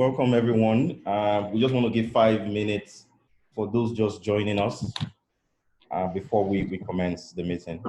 Welcome everyone. We just want to give 5 minutes for those just joining us before we commence the meeting.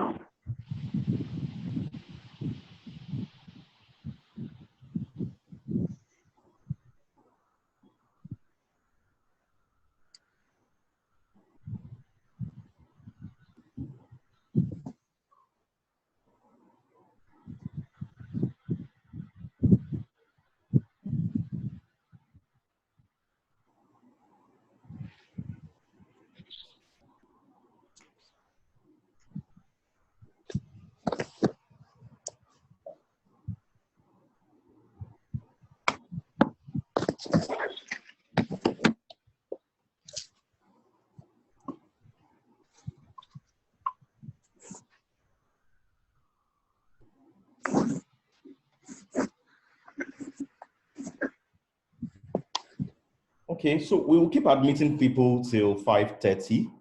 Okay, so we will keep admitting people till 5:30.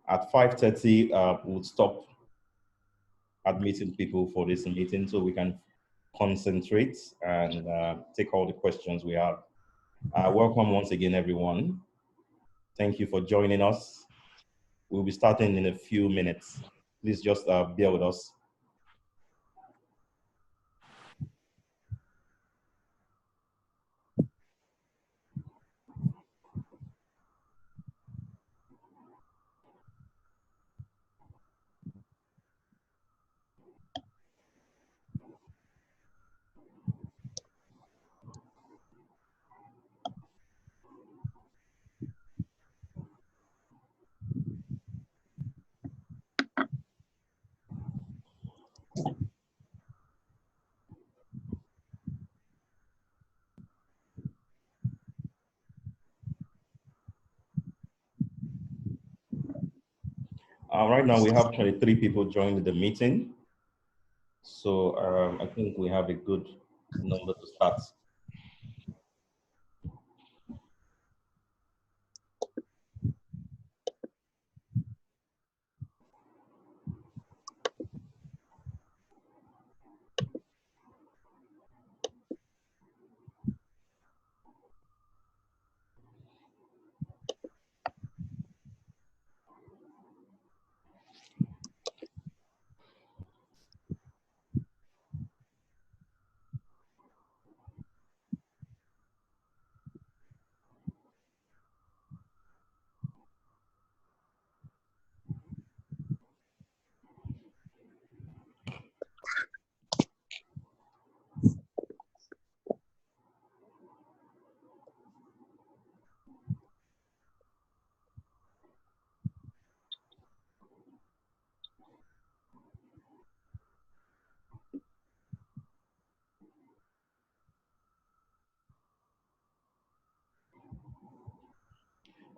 At 5:30, we'll stop admitting people for this meeting so we can concentrate and take all the questions we have. Welcome once again, everyone. Thank you for joining us. We'll be starting in a few minutes. Please just bear with us. Right now we have 23 people joining the meeting. So I think we have a good number to start.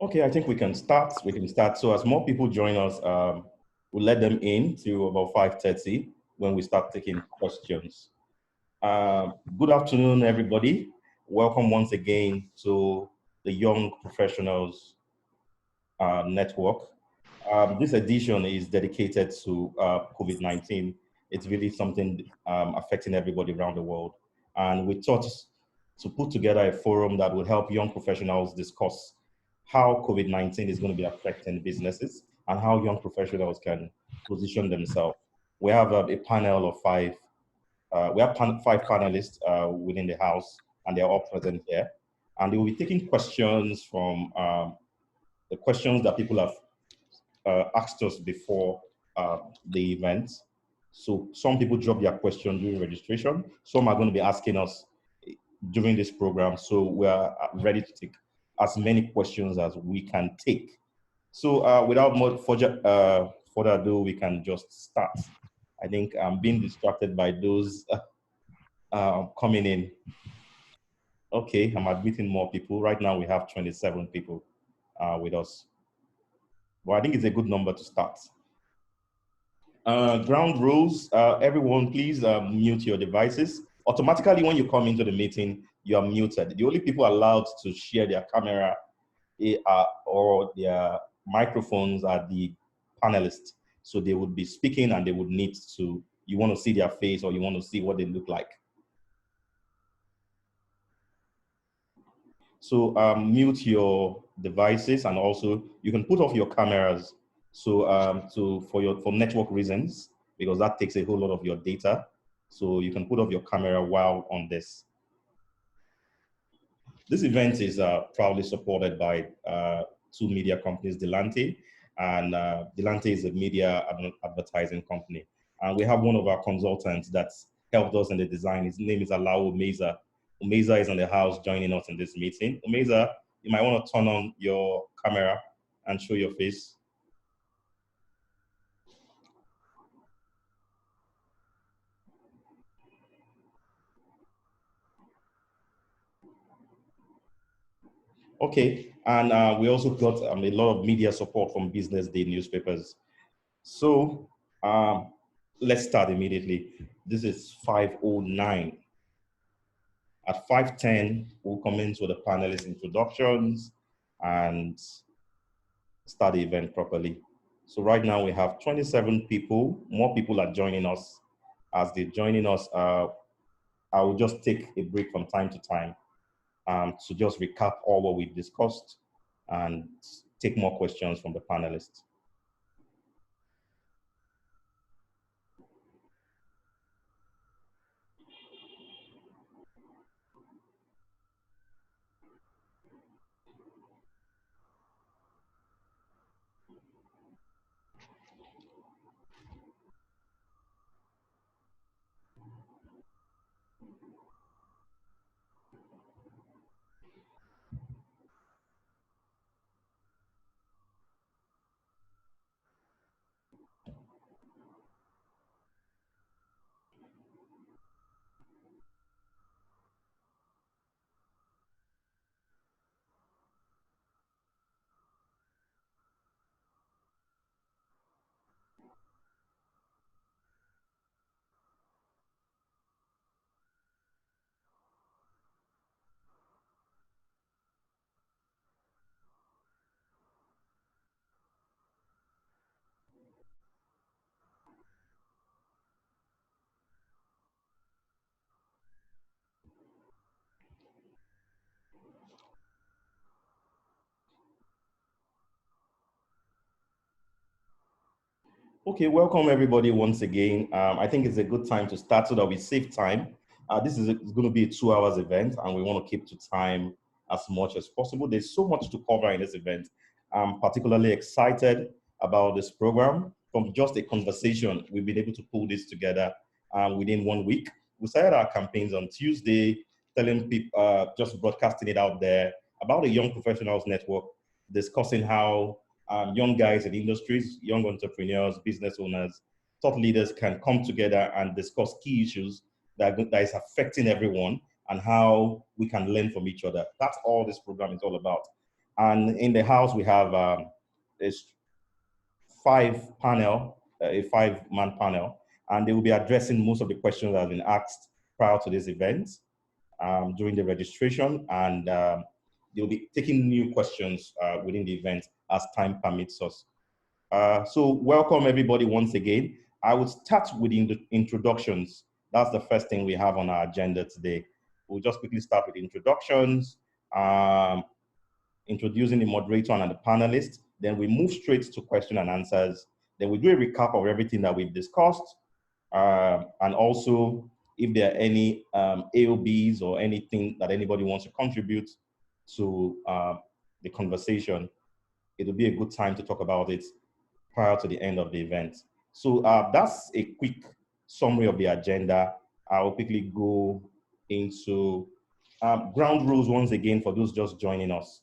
Okay, I think we can start. So as more people join us, we'll let them in to about 5:30 when we start taking questions. Good afternoon, everybody. Welcome once again to the Young Professionals Network. This edition is dedicated to COVID-19. It's really something affecting everybody around the world. And we thought to put together a forum that would help young professionals discuss how COVID-19 is going to be affecting businesses and how young professionals can position themselves. We have a panel of five. We have 5 panelists within the house, and they're all present here. And they will be taking questions from the questions that people have asked us before the event. So some people drop their question during registration. Some are going to be asking us during this program. So we are ready to take as many questions as we can take. So without much further ado, we can just start. I think I'm being distracted by those coming in. Okay, I'm admitting more people. Right now we have 27 people with us. Well, I think it's a good number to start. Ground rules, everyone please mute your devices. Automatically when you come into the meeting, you are muted. The only people allowed to share their camera or their microphones are the panelists. So they would be speaking and they would need to, you want to see their face or you want to see what they look like. So mute your devices, and also you can put off your cameras. So for network reasons, because that takes a whole lot of your data. So you can put off your camera while on this. This event is proudly supported by two media companies, Delante, and Delante is a media advertising company. And we have one of our consultants that's helped us in the design. His name is Alao Umeza. Umeza is in the house joining us in this meeting. Umeza, you might want to turn on your camera and show your face. Okay, and we also got a lot of media support from Business Day newspapers. So let's start immediately. This is 5:09. At 5:10, we'll commence with the panelist introductions and start the event properly. So right now we have 27 people. More people are joining us. As they're joining us, I will just take a break from time to time to just recap all what we've discussed and take more questions from the panelists. Okay, welcome everybody once again. I think it's a good time to start so that we save time. This is going to be a 2 hours event, and we want to keep to time as much as possible. There's so much to cover in this event. I'm particularly excited about this program. From just a conversation, we've been able to pull this together within 1 week. We started our campaigns on Tuesday, telling people, just broadcasting it out there about the Young Professionals Network, discussing how young guys in industries, young entrepreneurs, business owners, thought leaders can come together and discuss key issues that is affecting everyone and how we can learn from each other. That's all this program is all about. And in the house, we have a a 5-man panel, and they will be addressing most of the questions that have been asked prior to this event during the registration, and they'll be taking new questions within the event as time permits us. So welcome everybody once again. I would start with the introductions. That's the first thing we have on our agenda today. We'll just quickly start with introductions, introducing the moderator and the panelists. Then we move straight to question and answers. Then we do a recap of everything that we've discussed. And also, if there are any AOBs or anything that anybody wants to contribute to the conversation, it'll be a good time to talk about it prior to the end of the event. So that's a quick summary of the agenda. I'll quickly go into ground rules once again for those just joining us.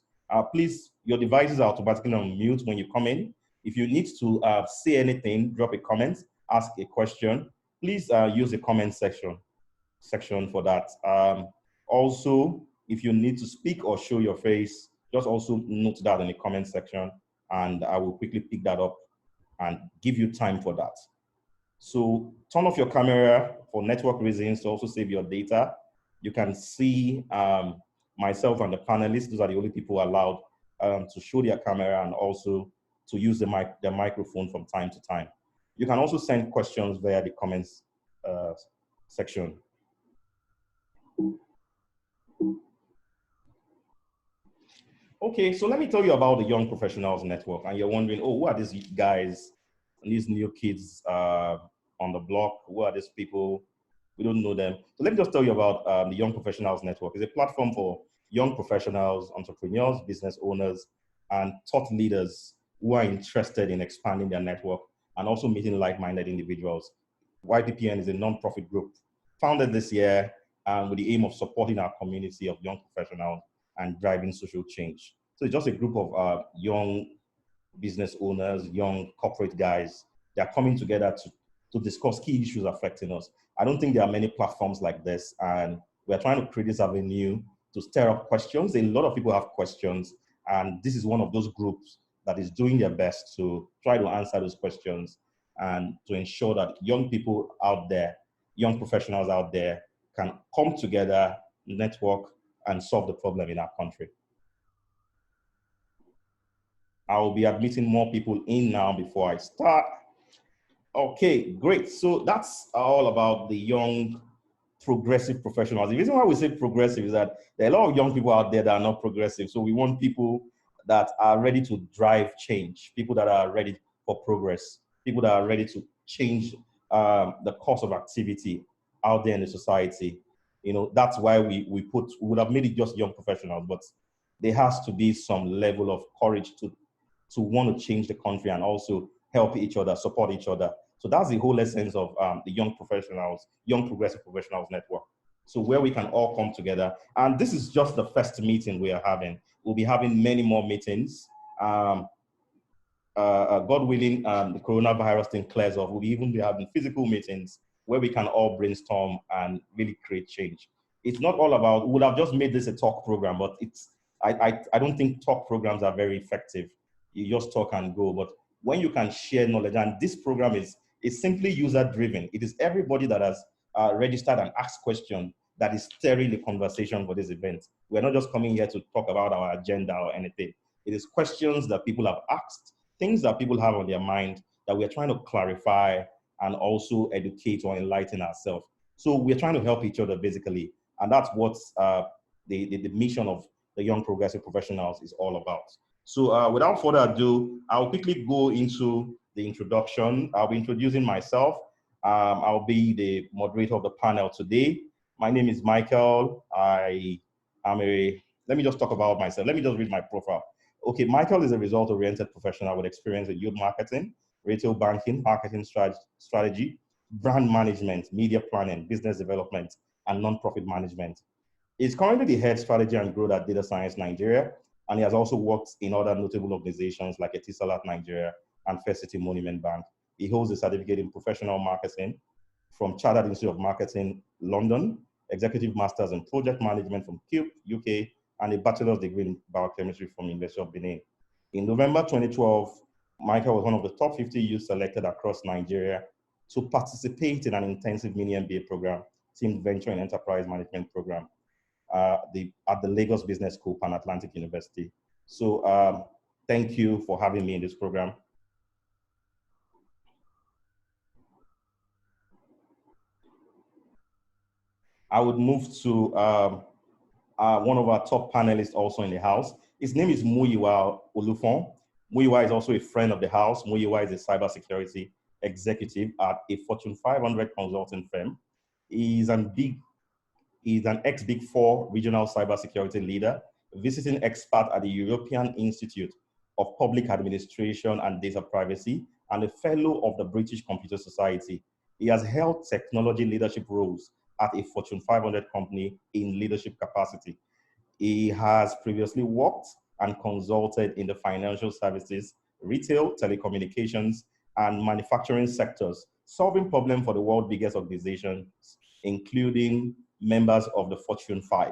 Please, your devices are automatically on mute when you come in. If you need to say anything, drop a comment, ask a question, please use the comment section for that. Also, if you need to speak or show your face, just also note that in the comment section, and I will quickly pick that up and give you time for that. So turn off your camera for network reasons to also save your data. You can see myself and the panelists. Those are the only people allowed to show their camera and also to use the microphone from time to time. You can also send questions via the comments section. Okay, so let me tell you about the Young Professionals Network. And you're wondering, oh, who are these guys and these new kids on the block? Who are these people? We don't know them. So let me just tell you about the Young Professionals Network. It's a platform for young professionals, entrepreneurs, business owners, and thought leaders who are interested in expanding their network and also meeting like-minded individuals. YPPN is a non-profit group founded this year with the aim of supporting our community of young professionals and driving social change. So it's just a group of young business owners, young corporate guys. They're coming together to discuss key issues affecting us. I don't think there are many platforms like this, and we're trying to create this avenue to stir up questions. A lot of people have questions, and this is one of those groups that is doing their best to try to answer those questions and to ensure that young people out there, young professionals out there can come together, network, and solve the problem in our country. I will be admitting more people in now before I start. Okay, great. So that's all about the young progressive professionals. The reason why we say progressive is that there are a lot of young people out there that are not progressive. So we want people that are ready to drive change, people that are ready for progress, people that are ready to change the course of activity out there in the society. You know, that's why we would have made it just young professionals, but there has to be some level of courage to want to change the country and also help each other, support each other. So that's the whole essence of the Young Professionals, Young Progressive Professionals Network. So where we can all come together. And this is just the first meeting we are having. We'll be having many more meetings. God willing, the coronavirus thing clears off. We'll even be having physical meetings where we can all brainstorm and really create change. It's not all about, we would have just made this a talk program, but I don't think talk programs are very effective. You just talk and go. But when you can share knowledge, and this program is simply user driven. It is everybody that has registered and asked questions that is steering the conversation for this event. We're not just coming here to talk about our agenda or anything. It is questions that people have asked, things that people have on their mind that we're trying to clarify and also educate or enlighten ourselves. So we're trying to help each other basically. And that's what the mission of the Young Progressive Professionals is all about. So without further ado, I'll quickly go into the introduction. I'll be introducing myself. I'll be the moderator of the panel today. My name is Michael. Let me just talk about myself. Let me just read my profile. Okay, Michael is a result-oriented professional with experience in youth marketing, retail banking, marketing strategy, brand management, media planning, business development, and nonprofit management. He's currently the head strategy and growth at Data Science Nigeria, and he has also worked in other notable organizations like Etisalat Nigeria and First City Monument Bank. He holds a certificate in professional marketing from Chartered Institute of Marketing, London, executive masters in project management from CUBE, UK, and a bachelor's degree in biochemistry from University of Benin. In November 2012, Michael was one of the top 50 youth selected across Nigeria to participate in an intensive mini MBA program, Team Venture and Enterprise Management Program at the Lagos Business School, Pan Atlantic University. So thank you for having me in this program. I would move to one of our top panelists also in the house. His name is Muyiwa Olufon. Muyiwa is also a friend of the house. Muyiwa is a cybersecurity executive at a Fortune 500 consulting firm. He's an ex-Big Four regional cybersecurity leader, visiting expert at the European Institute of Public Administration and Data Privacy, and a fellow of the British Computer Society. He has held technology leadership roles at a Fortune 500 company in leadership capacity. He has previously worked and consulted in the financial services, retail, telecommunications, and manufacturing sectors, solving problems for the world's biggest organizations, including members of the Fortune 5.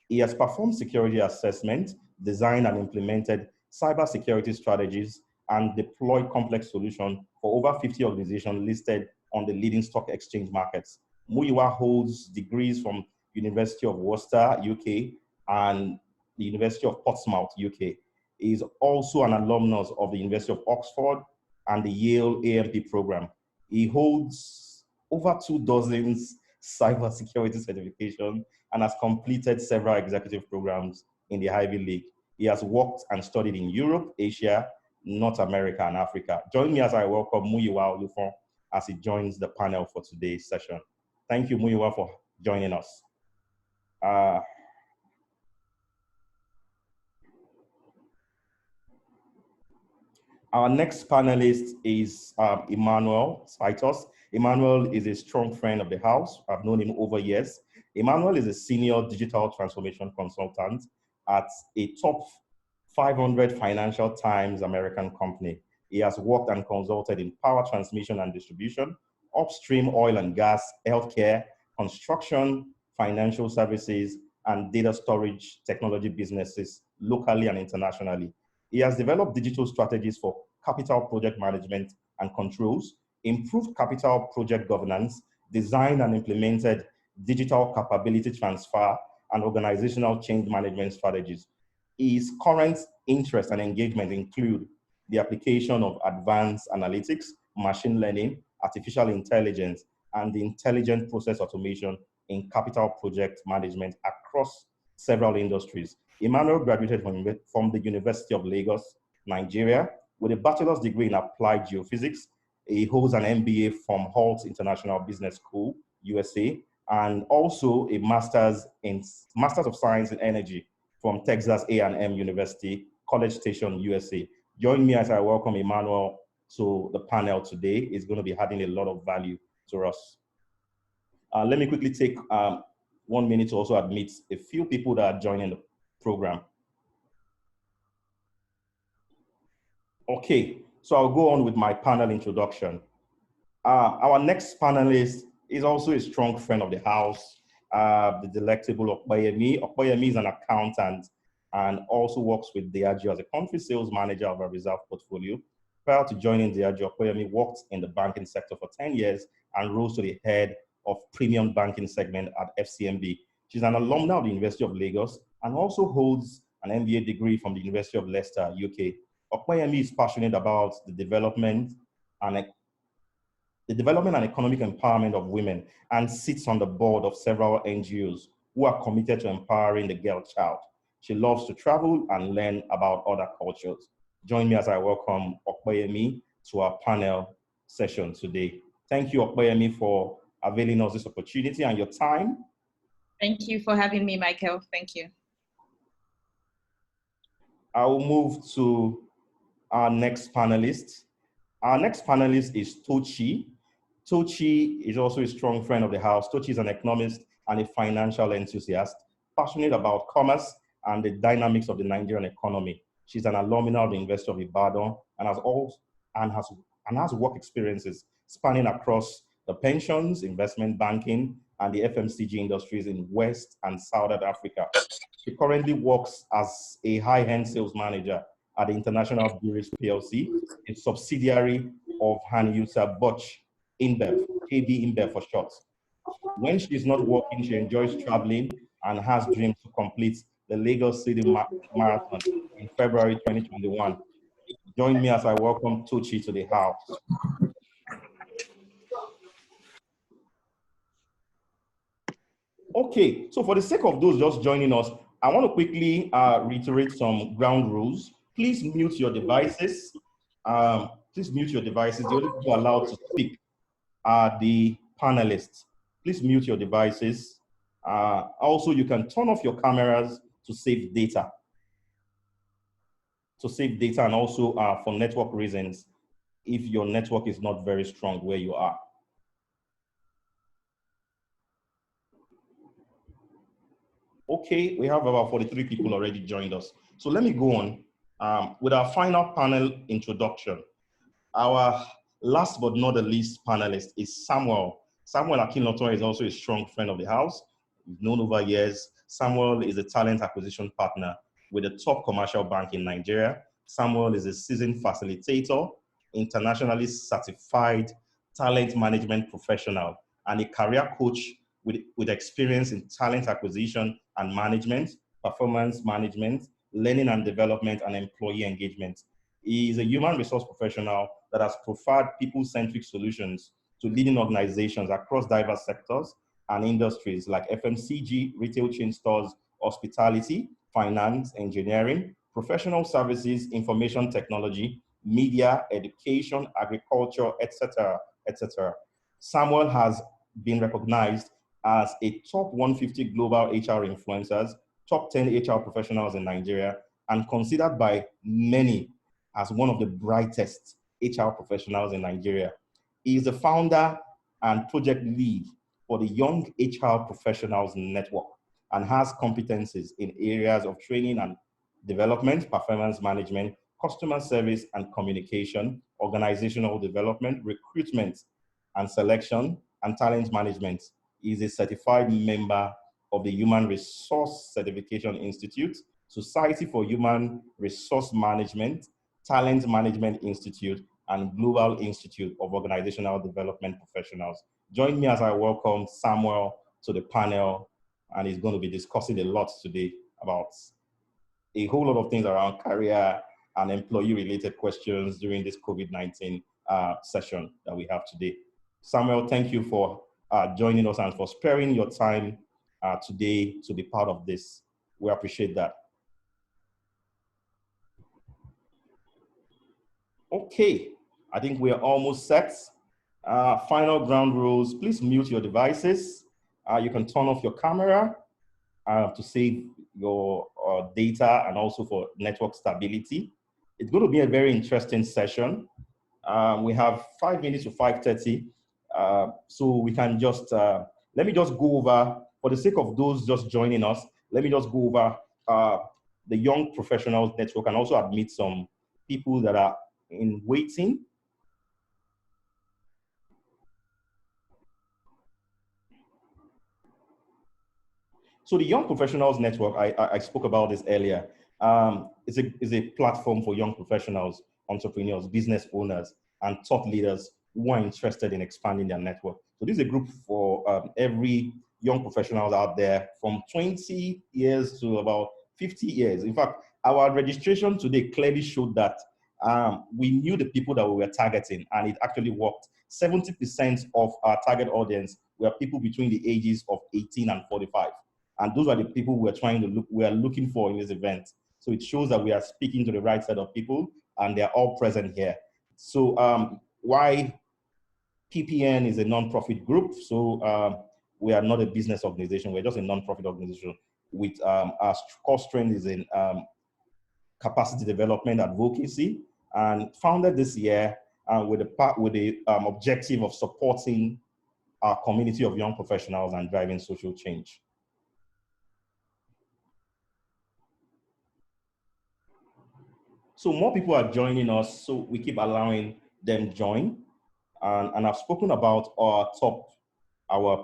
He has performed security assessment, designed and implemented cybersecurity strategies, and deployed complex solutions for over 50 organizations listed on the leading stock exchange markets. Muyiwa holds degrees from University of Worcester, UK, and the University of Portsmouth, UK. He is also an alumnus of the University of Oxford and the Yale AMP program. He holds over 24 cybersecurity certification and has completed several executive programs in the Ivy League. He has worked and studied in Europe, Asia, North America, and Africa. Join me as I welcome Muyiwa Olufon as he joins the panel for today's session. Thank you, Muyiwa, for joining us. Our next panelist is Emmanuel Saitos. Emmanuel is a strong friend of the house. I've known him over years. Emmanuel is a senior digital transformation consultant at a top 500 Financial Times American company. He has worked and consulted in power transmission and distribution, upstream oil and gas, healthcare, construction, financial services, and data storage technology businesses locally and internationally. He has developed digital strategies for capital project management and controls, improved capital project governance, designed and implemented digital capability transfer and organizational change management strategies. His current interest and engagement include the application of advanced analytics, machine learning, artificial intelligence, and the intelligent process automation in capital project management across several industries. Emmanuel graduated from the University of Lagos, Nigeria, with a bachelor's degree in applied geophysics. He holds an MBA from Hult International Business School, USA, and also a Master's of Science in Energy from Texas A&M University, College Station, USA. Join me as I welcome Emmanuel to the panel today. He's going to be adding a lot of value to us. Let me quickly take 1 minute to also admit a few people that are joining the program. Okay, so I'll go on with my panel introduction. Our next panelist is also a strong friend of the house, the delectable Okpayemi. Okpayemi is an accountant and also works with Diageo as a country sales manager of a reserve portfolio. Prior to joining Diageo, Okpayemi worked in the banking sector for 10 years and rose to the head of premium banking segment at FCMB. She's an alumna of the University of Lagos and also holds an MBA degree from the University of Leicester, UK. Okpayemi is passionate about the development and economic empowerment of women and sits on the board of several NGOs who are committed to empowering the girl child. She loves to travel and learn about other cultures. Join me as I welcome Okpayemi to our panel session today. Thank you, Okpayemi, for availing us this opportunity and your time. Thank you for having me, Michael. Thank you. I will move to our next panelist. Our next panelist is Tochi. Tochi is also a strong friend of the house. Tochi is an economist and a financial enthusiast, passionate about commerce and the dynamics of the Nigerian economy. She's an alumna of the University of Ibadan and has work experiences spanning across the pensions, investment banking, and the FMCG industries in West and Southern Africa. She currently works as a high-end sales manager at the International Breweries PLC, a subsidiary of Hanusa Butch InBev, KB InBev for short. When she's not working, she enjoys traveling and has dreams to complete the Lagos City Marathon in February 2021. Join me as I welcome Tochi to the house. Okay, so for the sake of those just joining us, I want to quickly reiterate some ground rules. Please mute your devices. Please mute your devices. The only people allowed to speak are the panelists. Please mute your devices. Also, you can turn off your cameras to save data. And also for network reasons, if your network is not very strong where you are. Okay, we have about 43 people already joined us. So let me go on with our final panel introduction. Our last but not the least panelist is Samuel. Samuel Akinloto is also a strong friend of the house. We've known over years. Samuel is a talent acquisition partner with a top commercial bank in Nigeria. Samuel is a seasoned facilitator, internationally certified talent management professional, and a career coach with experience in talent acquisition and management, performance management, learning and development, and employee engagement. He is a human resource professional that has provided people-centric solutions to leading organizations across diverse sectors and industries like FMCG, retail chain stores, hospitality, finance, engineering, professional services, information technology, media, education, agriculture, etc., etc. Samuel has been recognized as a top 150 global HR influencers, top 10 HR professionals in Nigeria, and considered by many as one of the brightest HR professionals in Nigeria. He is the founder and project lead for the Young HR Professionals Network and has competencies in areas of training and development, performance management, customer service and communication, organizational development, recruitment and selection, and talent management. He is a certified member of the Human Resource Certification Institute, Society for Human Resource Management, Talent Management Institute, and Global Institute of Organizational Development Professionals. Join me as I welcome Samuel to the panel, and he's going to be discussing a lot today about a whole lot of things around career and employee-related questions during this COVID-19 session that we have today. Samuel, thank you for joining us and for sparing your time today to be part of this. We appreciate that. Okay, I think we're almost set. Final ground rules, please mute your devices. You can turn off your camera to save your data and also for network stability. It's going to be a very interesting session. We have 5 minutes to 5:30. So we can just, let me just go over, for the sake of those just joining us, let me just go over the Young Professionals Network and also admit some people that are in waiting. So the Young Professionals Network, I spoke about this earlier, is a platform for young professionals, entrepreneurs, business owners, and thought leaders who are interested in expanding their network. So this is a group for every young professionals out there from 20 years to about 50 years. In fact, our registration today clearly showed that we knew the people that we were targeting, and it actually worked. 70% of our target audience were people between the ages of 18 and 45. And those are the people we are looking for in this event. So it shows that we are speaking to the right set of people and they're all present here. So why PPN is a non-profit group. So we are not a business organization. We're just a non-profit organization with our core strength is in capacity development advocacy, and founded this year with the objective of supporting our community of young professionals and driving social change. So more people are joining us, so we keep allowing them join. And I've spoken about our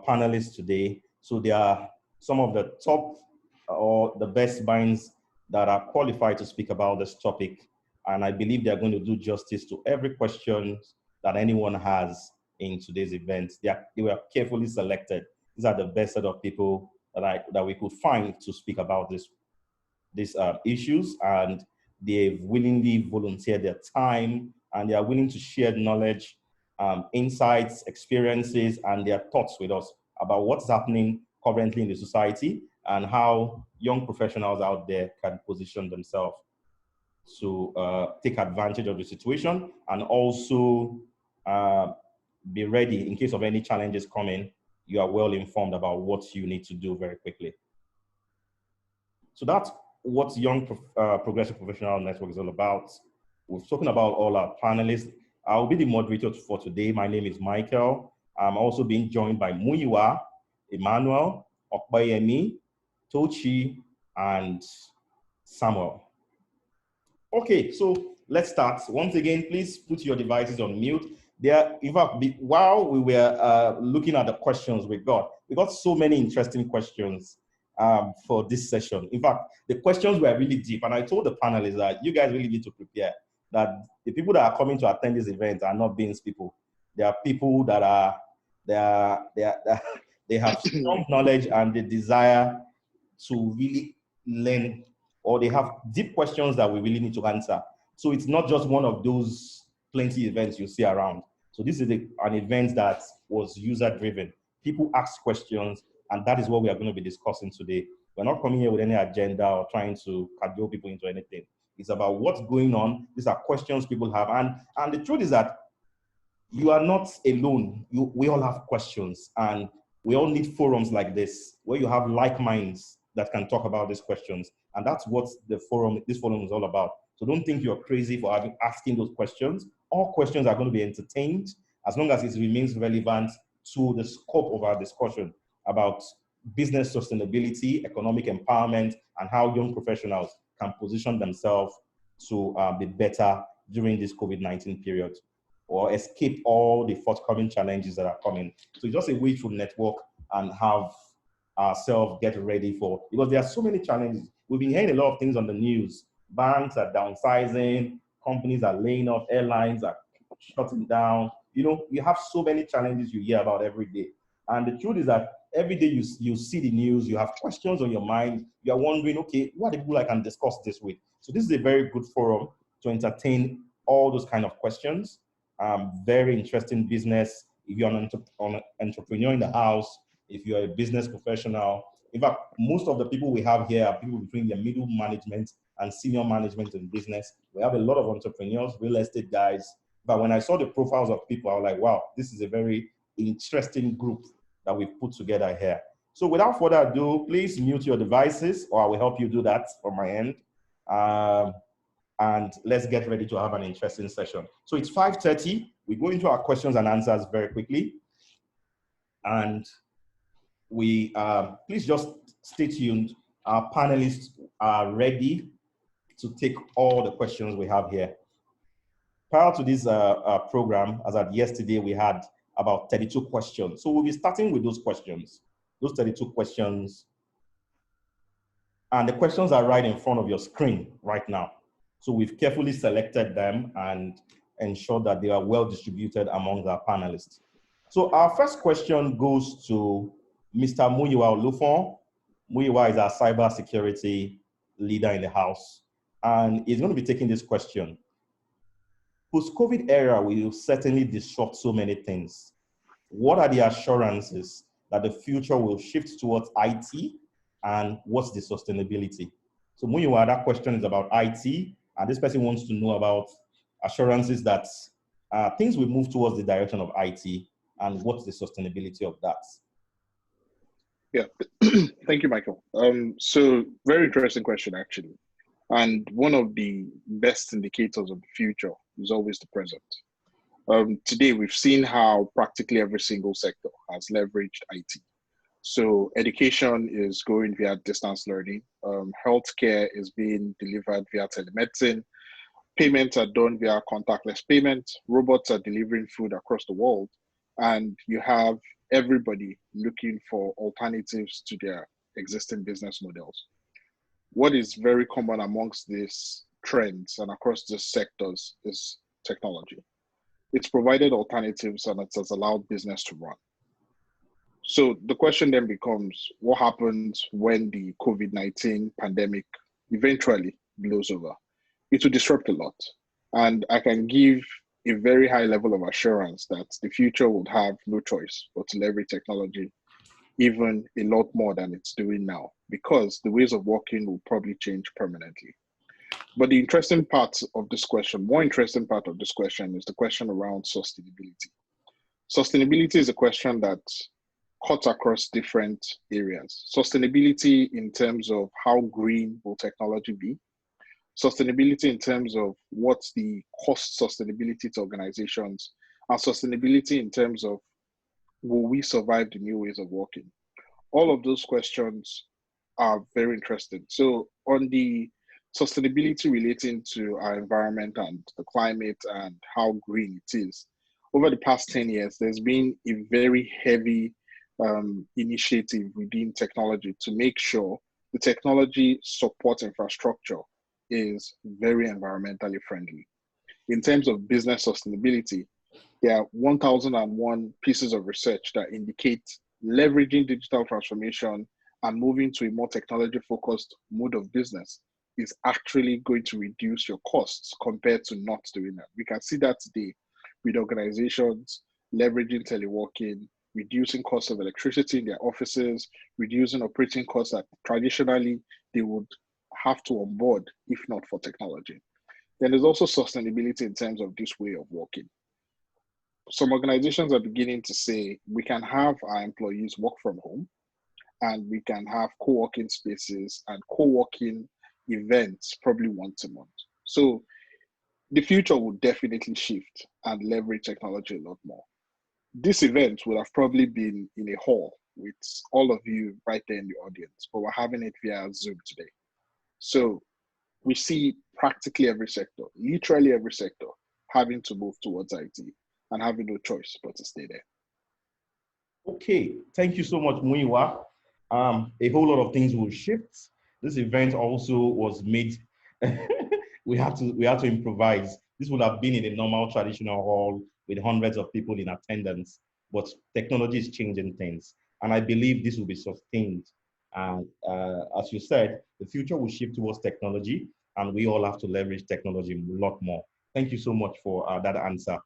panelists today. So they are some of the top or the best minds that are qualified to speak about this topic. And I believe they're going to do justice to every question that anyone has in today's event. They were carefully selected. These are the best set of people that we could find to speak about these issues, and they've willingly volunteered their time, and they are willing to share knowledge, insights, experiences, and their thoughts with us about what's happening currently in the society and how young professionals out there can position themselves to take advantage of the situation and also be ready in case of any challenges coming. You are well informed about what you need to do very quickly. So that's what Young Progressive Professional Network is all about. We've spoken about all our panelists. I'll be the moderator for today. My name is Michael. I'm also being joined by Muyiwa, Emmanuel, Okbayemi, Tochi, and Samuel. Okay, so let's start. Once again, please put your devices on mute. In fact, while we were looking at the questions we got so many interesting questions for this session. In fact, the questions were really deep, and I told the panelists that you guys really need to prepare, that the people that are coming to attend this event are not beans people. They are people that they have strong knowledge and the desire to really learn, or they have deep questions that we really need to answer. So it's not just one of those plenty events you see around. So this is an event that was user-driven. People ask questions, and that is what we are going to be discussing today. We're not coming here with any agenda or trying to cajole people into anything. It's about what's going on. These are questions people have. And the truth is that you are not alone. We all have questions, and we all need forums like this where you have like minds that can talk about these questions. And that's what this forum is all about. So don't think you're crazy for asking those questions. All questions are going to be entertained as long as it remains relevant to the scope of our discussion about business sustainability, economic empowerment, and how young professionals can position themselves to be better during this COVID-19 period, or escape all the forthcoming challenges that are coming. So it's just a way to network and have ourselves get ready for, because there are so many challenges. We've been hearing a lot of things on the news. Banks are downsizing, companies are laying off, airlines are shutting down. You know, you have so many challenges you hear about every day. And the truth is that every day you see the news, you have questions on your mind, you're wondering, okay, what are the people I can discuss this with? So this is a very good forum to entertain all those kind of questions. Very interesting business. If you're an entrepreneur in the house, if you're a business professional. In fact, most of the people we have here are people between the middle management and senior management in business. We have a lot of entrepreneurs, real estate guys. But when I saw the profiles of people, I was like, wow, this is a very interesting group that we've put together here. So without further ado, please mute your devices, or I will help you do that from my end. And let's get ready to have an interesting session. So it's 5:30. We go into our questions and answers very quickly. And we please just stay tuned. Our panelists are ready to take all the questions we have here. Prior to this program, as at yesterday, we had about 32 questions. So we'll be starting with those questions, those 32 questions. And the questions are right in front of your screen right now. So we've carefully selected them and ensured that they are well distributed among our panelists. So our first question goes to Mr. Muyiwa Olufon. Muyiwa is our cybersecurity leader in the house, and he's going to be taking this question. Post-COVID era will certainly disrupt so many things. What are the assurances that the future will shift towards IT, and what's the sustainability? So Muyiwa, that question is about IT, and this person wants to know about assurances that things will move towards the direction of IT, and what's the sustainability of that? Yeah, thank you, Michael. So very interesting question, actually. And one of the best indicators of the future is always the present. Today, we've seen how practically every single sector has leveraged IT. So education is going via distance learning. Healthcare is being delivered via telemedicine. Payments are done via contactless payment. Robots are delivering food across the world. And you have everybody looking for alternatives to their existing business models. What is very common amongst these trends and across these sectors is technology. It's provided alternatives and it has allowed business to run. So the question then becomes, what happens when the COVID-19 pandemic eventually blows over? It will disrupt a lot. And I can give a very high level of assurance that the future would have no choice but to leverage technology even a lot more than it's doing now, because the ways of working will probably change permanently. But the interesting part of this question, more interesting part of this question, is the question around sustainability. Sustainability is a question that cuts across different areas. Sustainability in terms of how green will technology be? Sustainability in terms of what's the cost sustainability to organizations, and sustainability in terms of will we survive the new ways of working? All of those questions are very interesting. So on the sustainability relating to our environment and the climate and how green it is, over the past 10 years, there's been a very heavy initiative within technology to make sure the technology support infrastructure is very environmentally friendly. In terms of business sustainability, there are 1,001 pieces of research that indicate leveraging digital transformation and moving to a more technology-focused mode of business is actually going to reduce your costs compared to not doing that. We can see that today with organizations leveraging teleworking, reducing costs of electricity in their offices, reducing operating costs that traditionally they would have to onboard if not for technology. Then there's also sustainability in terms of this way of working. Some organizations are beginning to say we can have our employees work from home, and we can have co-working spaces and co-working events probably once a month. So the future will definitely shift and leverage technology a lot more. This event would have probably been in a hall with all of you right there in the audience, but we're having it via Zoom today. So we see practically every sector, literally every sector, having to move towards IT and having no choice but to stay there. Okay, thank you so much, Muiwa. A whole lot of things will shift. This event also was made, we had to improvise. This would have been in a normal traditional hall with hundreds of people in attendance, but technology is changing things. And I believe this will be sustained. And as you said, the future will shift towards technology, and we all have to leverage technology a lot more. Thank you so much for that answer.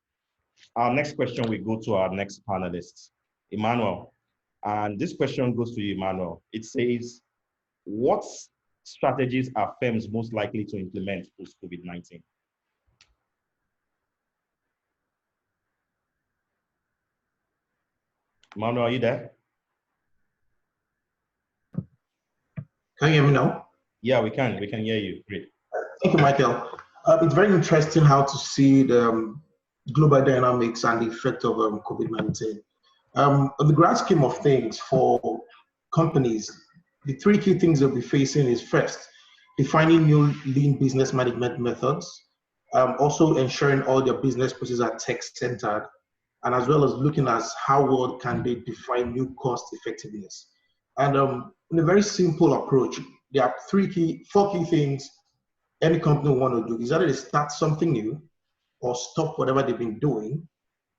Our next question, we go to our next panelist, Emmanuel. And this question goes to you, Emmanuel. It says, what strategies are firms most likely to implement post-COVID-19? Emmanuel, are you there? Can you hear me now? Yeah, we can hear you. Great. Thank you, Michael. It's very interesting how to see the global dynamics and the effect of COVID-19. On the grand scheme of things, for companies, the three key things they'll be facing is first, defining new lean business management methods, also ensuring all their business processes are tech-centered, and as well as looking at how well can they define new cost effectiveness. And in a very simple approach, there are four key things any company will want to do. Is either they start something new or stop whatever they've been doing,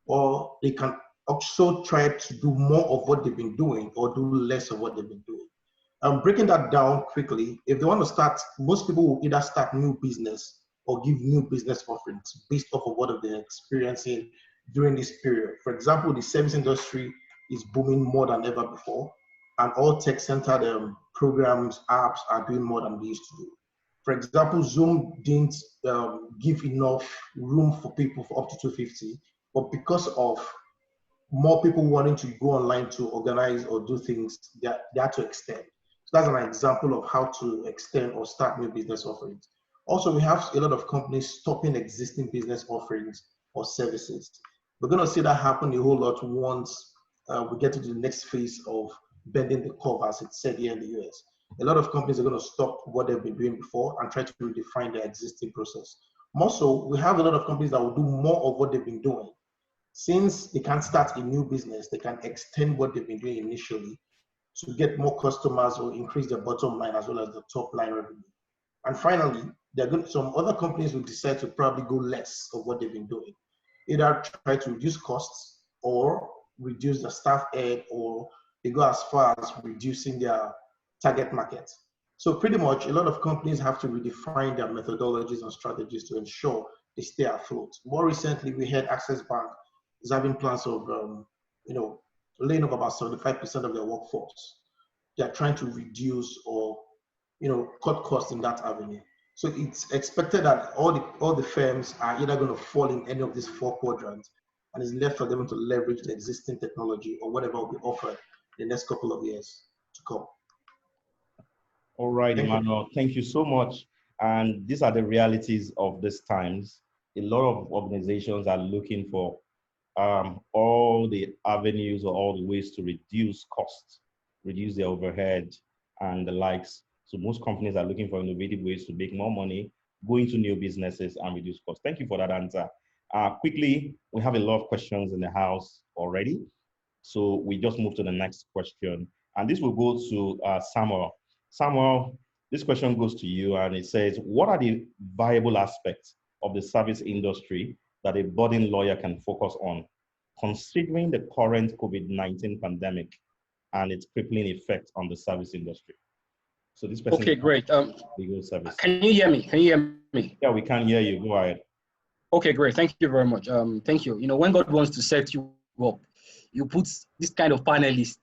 or they can also try to do more of what they've been doing or do less of what they've been doing. Breaking that down quickly, if they want to start, most people will either start new business or give new business offerings based off of what they're experiencing during this period. For example, the service industry is booming more than ever before, and all tech-centered programs, apps are doing more than they used to do. For example, Zoom didn't give enough room for people for up to 250, but because of more people wanting to go online to organize or do things, they had to extend. So that's an example of how to extend or start new business offerings. Also, we have a lot of companies stopping existing business offerings or services. We're going to see that happen a whole lot once we get to the next phase of bending the curve, as it's said here in the US. A lot of companies are going to stop what they've been doing before and try to redefine their existing process. More so, we have a lot of companies that will do more of what they've been doing. Since they can't start a new business, they can extend what they've been doing initially to get more customers or increase their bottom line as well as the top line revenue. And finally, some other companies will decide to probably go less of what they've been doing. Either try to reduce costs or reduce the staff aid, or they go as far as reducing their target market. So pretty much a lot of companies have to redefine their methodologies and strategies to ensure they stay afloat. More recently, we heard Access Bank is having plans of laying off about 75% of their workforce. They're trying to reduce or cut costs in that avenue. So it's expected that all the firms are either going to fall in any of these four quadrants, and it's left for them to leverage the existing technology or whatever will be offered in the next couple of years to come. All right, Emmanuel, thank you so much. And these are the realities of these times. A lot of organizations are looking for all the avenues or all the ways to reduce costs, reduce their overhead and the likes. So most companies are looking for innovative ways to make more money, go into new businesses and reduce costs. Thank you for that answer. Quickly, we have a lot of questions in the house already. So we just move to the next question. And this will go to Samuel. Samuel, this question goes to you and it says, what are the viable aspects of the service industry that a budding lawyer can focus on, considering the current COVID-19 pandemic and its crippling effect on the service industry? So this person. Okay, great. Legal service. Can you hear me? Can you hear me? Yeah, we can hear you. Go ahead. Okay, great. Thank you very much. Thank you. When God wants to set you up, you put this kind of panelist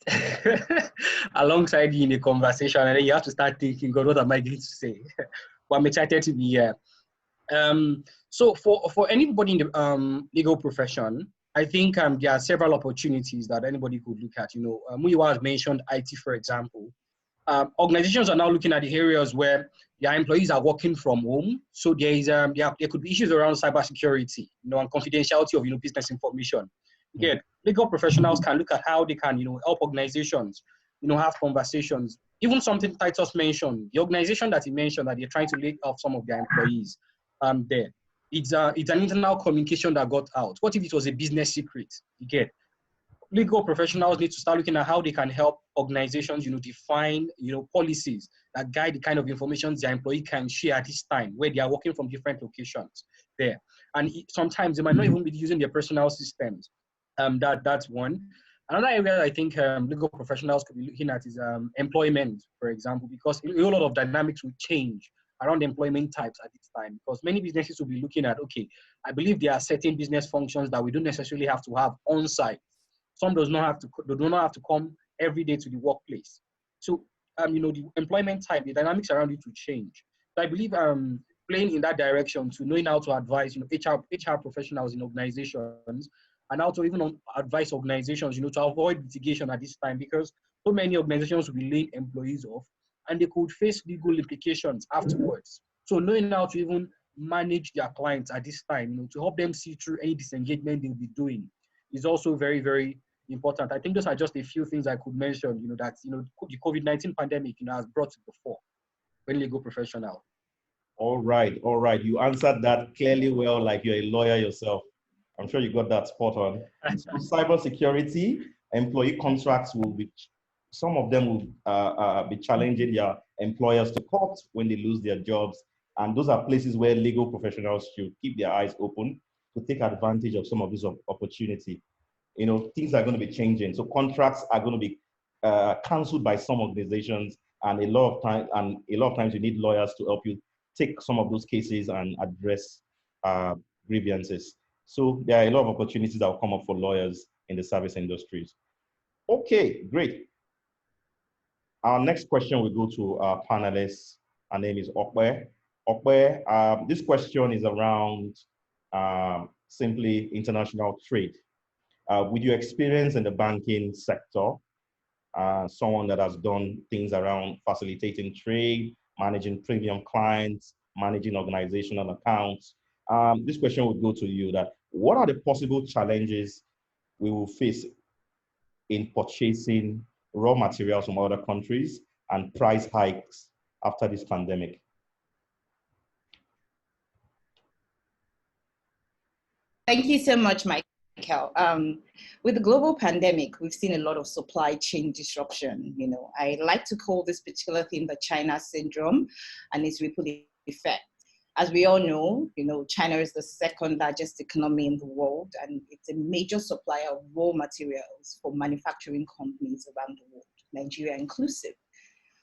alongside you in a conversation, and then you have to start thinking, God, what am I going to say? But I'm excited to be here. So for anybody in the legal profession, I think there are several opportunities that anybody could look at. Muyiwa has mentioned IT, for example. Organizations are now looking at the areas where their employees are working from home. So there could be issues around cybersecurity, and confidentiality of business information. Again, legal professionals can look at how they can help organizations have conversations. Even something Titus mentioned, the organization that he mentioned that they're trying to lay off some of their employees. There, it's an internal communication that got out. What if it was a business secret? Again, legal professionals need to start looking at how they can help organizations, define, policies that guide the kind of information their employee can share at this time where they are working from different locations there. And sometimes they might not even be using their personal systems. That's one. Another area I think legal professionals could be looking at is employment, for example, because a whole lot of dynamics will change around employment types at this time, because many businesses will be looking at, okay, I believe there are certain business functions that we don't necessarily have to have on site. Some do not have to come every day to the workplace. So, the employment type, the dynamics around it will change. So I believe playing in that direction to knowing how to advise, HR professionals in organizations, and how to even advise organizations, to avoid litigation at this time, because so many organizations will be laying employees off, and they could face legal implications afterwards. So knowing how to even manage their clients at this time, to help them see through any disengagement they'll be doing, is also very, very important. I think those are just a few things I could mention, that, the COVID-19 pandemic, has brought to the fore when legal professional. All right. You answered that clearly well, like you're a lawyer yourself. I'm sure you got that spot on. So cybersecurity, employee contracts some of them will be challenging their employers to court when they lose their jobs. And those are places where legal professionals should keep their eyes open to take advantage of some of this opportunity. Things are going to be changing. So contracts are going to be cancelled by some organizations, and a lot of times you need lawyers to help you take some of those cases and address grievances. So there are a lot of opportunities that will come up for lawyers in the service industries. Okay, great. Our next question will go to our panelists. Her name is Okwe. Okwe, this question is around simply international trade. With your experience in the banking sector, someone that has done things around facilitating trade, managing premium clients, managing organizational accounts, this question would go to you: that what are the possible challenges we will face in purchasing raw materials from other countries and price hikes after this pandemic? Thank you so much, Michael. With the global pandemic, we've seen a lot of supply chain disruption. I like to call this particular thing the China syndrome and its ripple effect. As we all know, China is the second largest economy in the world, and it's a major supplier of raw materials for manufacturing companies around the world, Nigeria inclusive.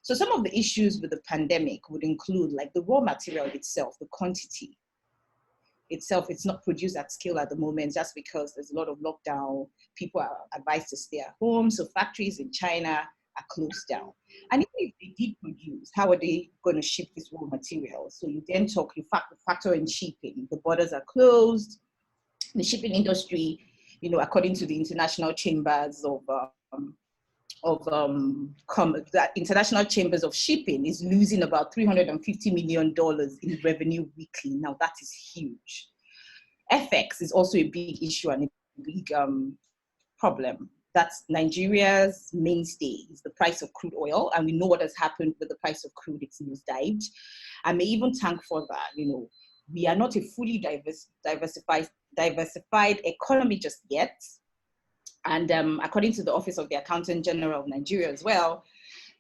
So some of the issues with the pandemic would include, like, the raw material itself, the quantity itself. It's not produced at scale at the moment just because there's a lot of lockdown. People are advised to stay at home. So factories in China are closed down. And even if they did produce, how are they going to ship this raw material? So you then talk, you factor in shipping. The borders are closed. The shipping industry, according to the international chambers the international chambers of shipping, is losing about $350 million in revenue weekly. Now that is huge. FX is also a big issue and a big problem. That's Nigeria's mainstay, is the price of crude oil, and we know what has happened with the price of crude. It's nosedived. I may even thank for that. We are not a fully diversified economy just yet. And according to the Office of the Accountant General of Nigeria as well,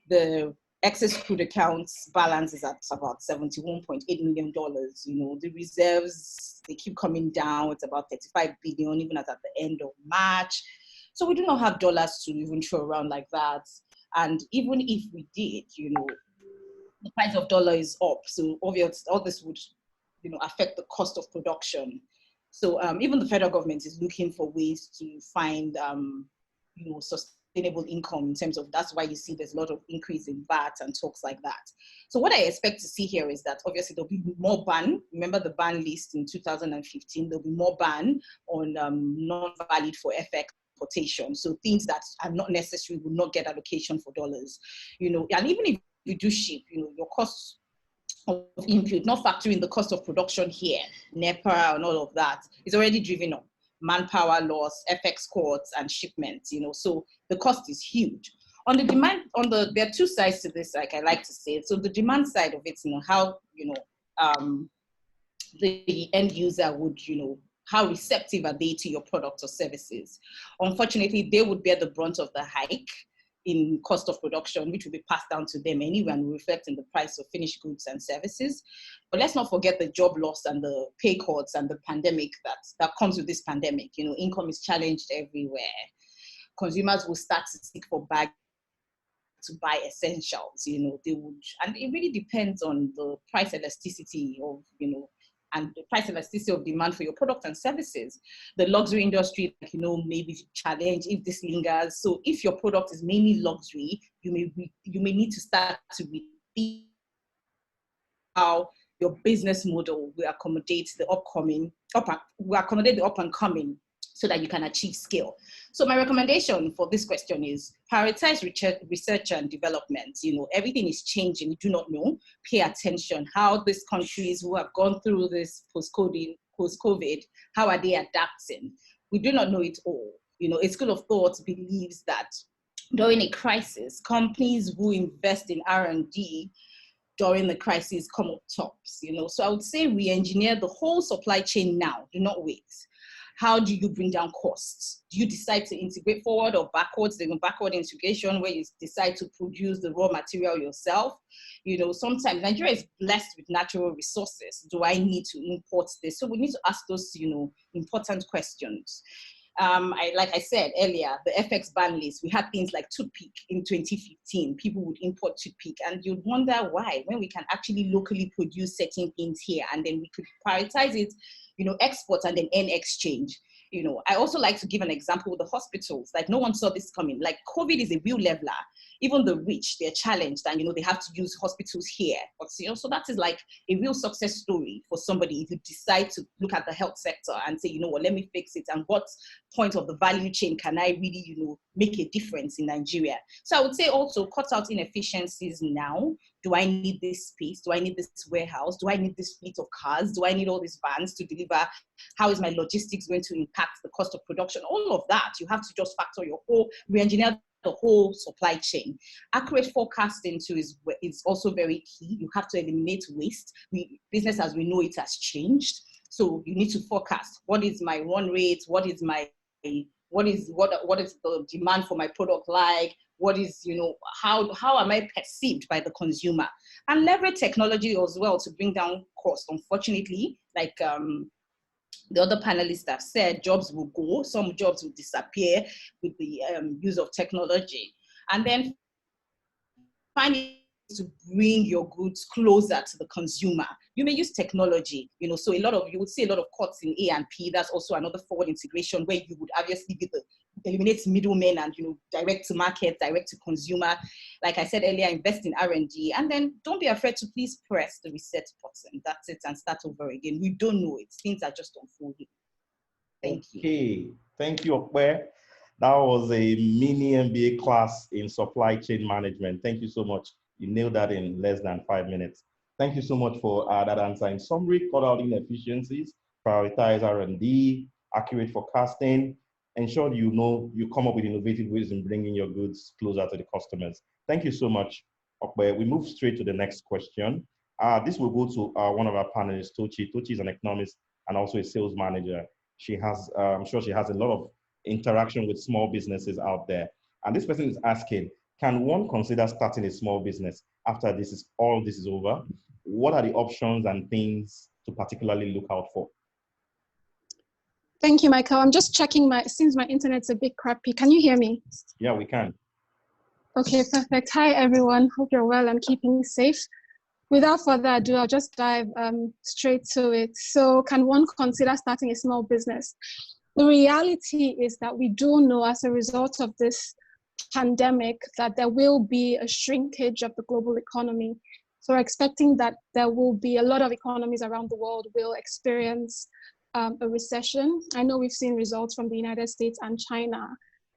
the excess crude accounts balance is at about $71.8 million. The reserves, they keep coming down. It's about 35 billion, even as at the end of March. So we do not have dollars to even throw around like that. And even if we did, the price of dollar is up. So obviously all this would, affect the cost of production. So even the federal government is looking for ways to find sustainable income in terms of, that's why you see there's a lot of increase in VAT and talks like that. So what I expect to see here is that obviously there'll be more ban. Remember the ban list in 2015, there'll be more ban on non-valid for FX quotation. So things that are not necessary will not get allocation for dollars, and even if you do ship, your costs of input, not factoring the cost of production here, NEPA and all of that, is already driven up. Manpower loss, FX costs, and shipments, so the cost is huge. On the demand, there are two sides to this, like I like to say. So the demand side of it, how, the end user would, how receptive are they to your product or services? Unfortunately, they would bear the brunt of the hike in cost of production, which will be passed down to them anyway and will reflect in the price of finished goods and services. But let's not forget the job loss and the pay cuts and the pandemic that comes with this pandemic. Income is challenged everywhere. Consumers will start to seek for bags to buy essentials, they would, and it really depends on the price elasticity of, and the price elasticity of demand for your product and services. The luxury industry, maybe challenge if this lingers. So if your product is mainly luxury, you may need to start to rethink how your business model will accommodate the up and coming, so that you can achieve scale. So my recommendation for this question is prioritize research and development. Everything is changing. You do not know. Pay attention. How these countries who have gone through this post-COVID, how are they adapting? We do not know it all. A school of thought believes that during a crisis, companies who invest in R&D during the crisis come up tops. So I would say re-engineer the whole supply chain now. Do not wait. How do you bring down costs? Do you decide to integrate forward or backwards? There's backward integration where you decide to produce the raw material yourself. Sometimes Nigeria is blessed with natural resources. Do I need to import this? So we need to ask those, important questions. Like I said earlier, the FX ban list, we had things like toothpick in 2015. People would import toothpick, and you'd wonder why, when we can actually locally produce certain things here, and then we could prioritize it, export and then end exchange. I also like to give an example with the hospitals. Like, no one saw this coming. Like, COVID is a real leveler. Even the rich, they're challenged, and they have to use hospitals here. But so that is like a real success story for somebody if you decide to look at the health sector and say, let me fix it, and what point of the value chain can I really, make a difference in Nigeria? So I would say also cut out inefficiencies now. Do I need this space? Do I need this warehouse? Do I need this fleet of cars? Do I need all these vans to deliver? How is my logistics going to impact the cost of production? All of that, you have to just factor your whole, re-engineer the whole supply chain. Accurate forecasting too is also very key. You have to eliminate waste. Business as we know it has changed. So you need to forecast, what is my run rate? What is the demand for my product like? What is, how am I perceived by the consumer? And leverage technology as well to bring down cost. Unfortunately, like the other panelists have said, jobs will go, some jobs will disappear with the use of technology. And then finally, to bring your goods closer to the consumer. You may use technology, so you would see a lot of cuts in A&P. That's also another forward integration where you would obviously eliminate middlemen and, direct to market, direct to consumer. Like I said earlier, invest in R&D, and then don't be afraid to please press the reset button. That's it, and start over again. We don't know it. Things are just unfolding. Thank you. Okay, thank you, Okwe. That was a mini MBA class in supply chain management. Thank you so much. You nailed that in less than 5 minutes. Thank you so much for that answer. In summary, cut out inefficiencies, prioritize R&D, accurate forecasting, ensure you come up with innovative ways in bringing your goods closer to the customers. Thank you so much, Okwe. We move straight to the next question. This will go to one of our panelists, Tochi. Tochi is an economist and also a sales manager. She has, I'm sure she has a lot of interaction with small businesses out there. And this person is asking, can one consider starting a small business after all this is over? What are the options and things to particularly look out for? Thank you, Michael. I'm just checking since my internet's a bit crappy. Can you hear me? Yeah, we can. Okay, perfect. Hi, everyone. Hope you're well and keeping safe. Without further ado, I'll just dive straight to it. So can one consider starting a small business? The reality is that we do know as a result of this pandemic that there will be a shrinkage of the global economy. So we're expecting that there will be a lot of economies around the world will experience a recession. I know we've seen results from the United States and China.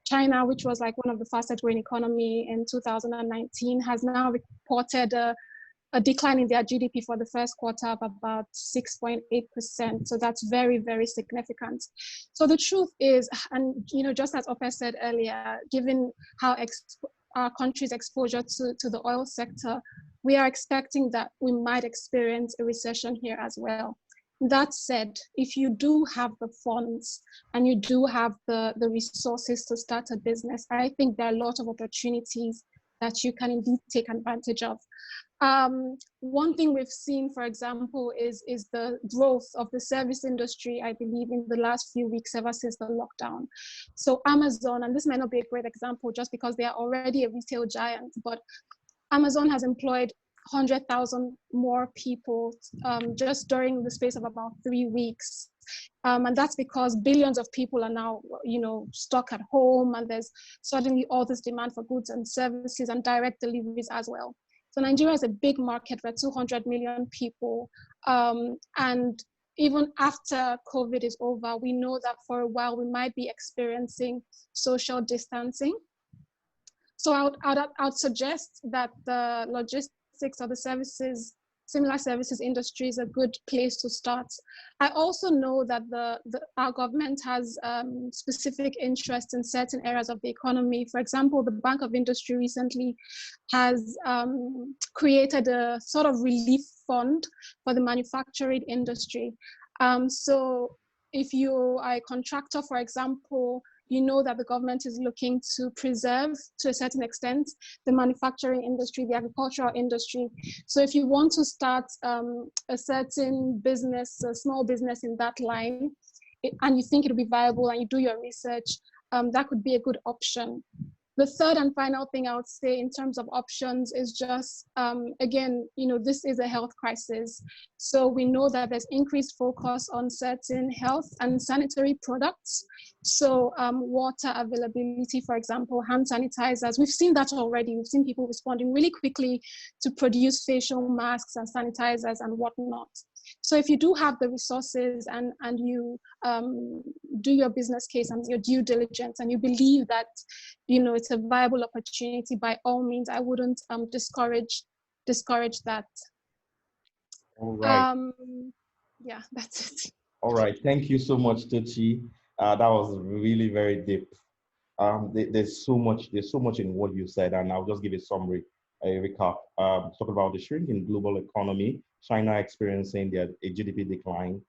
China, which was like one of the fastest growing economy in 2019, has now reported a decline in their GDP for the first quarter of about 6.8%. So that's very, very significant. So the truth is, and just as Ope said earlier, given how our country's exposure to the oil sector, we are expecting that we might experience a recession here as well. That said, if you do have the funds and you do have the resources to start a business, I think there are a lot of opportunities that you can indeed take advantage of. One thing we've seen, for example, is the growth of the service industry, I believe, in the last few weeks ever since the lockdown. So Amazon, and this might not be a great example just because they are already a retail giant, but Amazon has employed 100,000 more people just during the space of about 3 weeks. And that's because billions of people are now, stuck at home, and there's suddenly all this demand for goods and services and direct deliveries as well. So Nigeria is a big market for 200 million people. And even after COVID is over, we know that for a while we might be experiencing social distancing. So I would suggest that the logistics or the services, similar services industry is a good place to start. I also know that our government has specific interest in certain areas of the economy. For example, the Bank of Industry recently has created a sort of relief fund for the manufacturing industry. So if you are a contractor, for example, you know that the government is looking to preserve, to a certain extent, the manufacturing industry, the agricultural industry. So if you want to start a certain business, a small business in that line, and you think it'll be viable and you do your research, that could be a good option. The third and final thing I would say in terms of options is just, again, this is a health crisis. So we know that there's increased focus on certain health and sanitary products. So water availability, for example, hand sanitizers, we've seen that already. We've seen people responding really quickly to produce facial masks and sanitizers and whatnot. So if you do have the resources and you do your business case and your due diligence and you believe that, it's a viable opportunity, by all means, I wouldn't discourage that. All right. Yeah, that's it. All right. Thank you so much, Tochi. That was really very deep. There's so much in what you said, and I'll just give a summary, a recap. Talk about the shrinking global economy, China experiencing a GDP decline.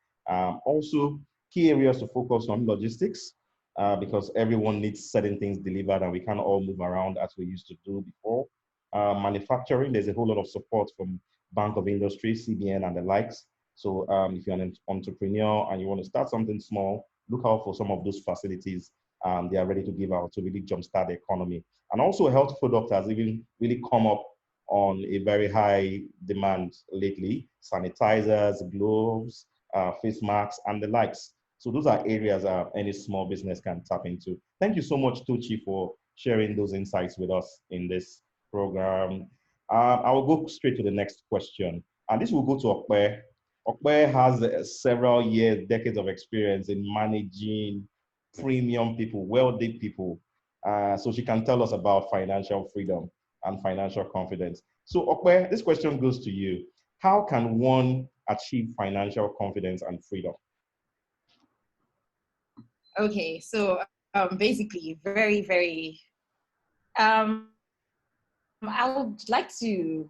Also, key areas to focus on: logistics, because everyone needs certain things delivered, and we can't all move around as we used to do before. Manufacturing, there's a whole lot of support from Bank of Industry, CBN, and the likes. So if you're an entrepreneur and you want to start something small, look out for some of those facilities they are ready to give out to really jumpstart the economy. And also health product has even really come up on a very high demand lately: sanitizers, gloves, face masks, and the likes. So those are areas any small business can tap into. Thank you so much, Tochi, for sharing those insights with us in this program. I will go straight to the next question. And this will go to Okpe. Okpe has several years, decades of experience in managing premium people, wealthy people. So she can tell us about financial freedom and financial confidence. So Okpe, this question goes to you. How can one achieve financial confidence and freedom? Okay, so basically, very, very, I like to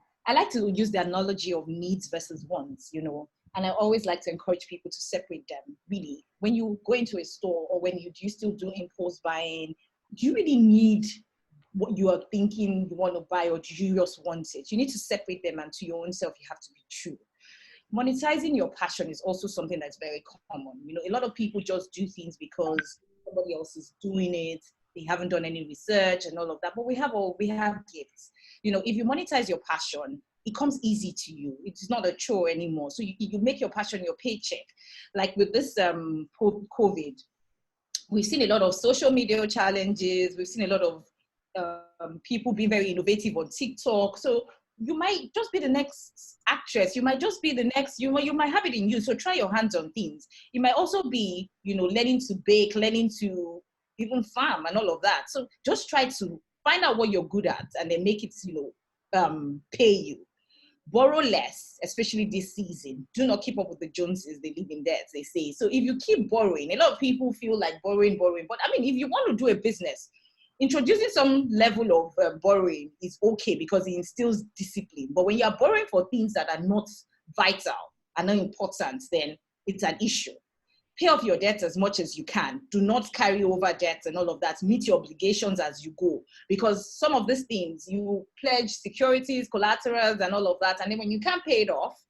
use the analogy of needs versus wants, and I always like to encourage people to separate them. Really, when you go into a store or when you still do impulse buying, do you really need what you are thinking you want to buy, or do you just want it? You need to separate them, and to your own self, you have to be true. Monetizing your passion is also something that's very common. A lot of people just do things because somebody else is doing it. They haven't done any research and all of that, but we have gifts. If you monetize your passion, it comes easy to you. It's not a chore anymore. So you make your passion your paycheck. Like with this COVID, We've seen a lot of social media challenges. We've seen a lot of people being very innovative on TikTok. So you might just be the next actress. You might just be the next, you might have it in you. So try your hands on things. You might also be, learning to bake, learning to even farm and all of that. So just try to find out what you're good at and then make it, pay you. Borrow less, especially this season. Do not keep up with the Joneses. They live in debt, they say. So if you keep borrowing, a lot of people feel like borrowing. But I mean, if you want to do a business, introducing some level of borrowing is okay because it instills discipline. But when you are borrowing for things that are not vital, are not important, then it's an issue. Pay off your debt as much as you can. Do not carry over debt and all of that. Meet your obligations as you go. Because some of these things, you pledge securities, collaterals, and all of that. And then when you can't pay it off,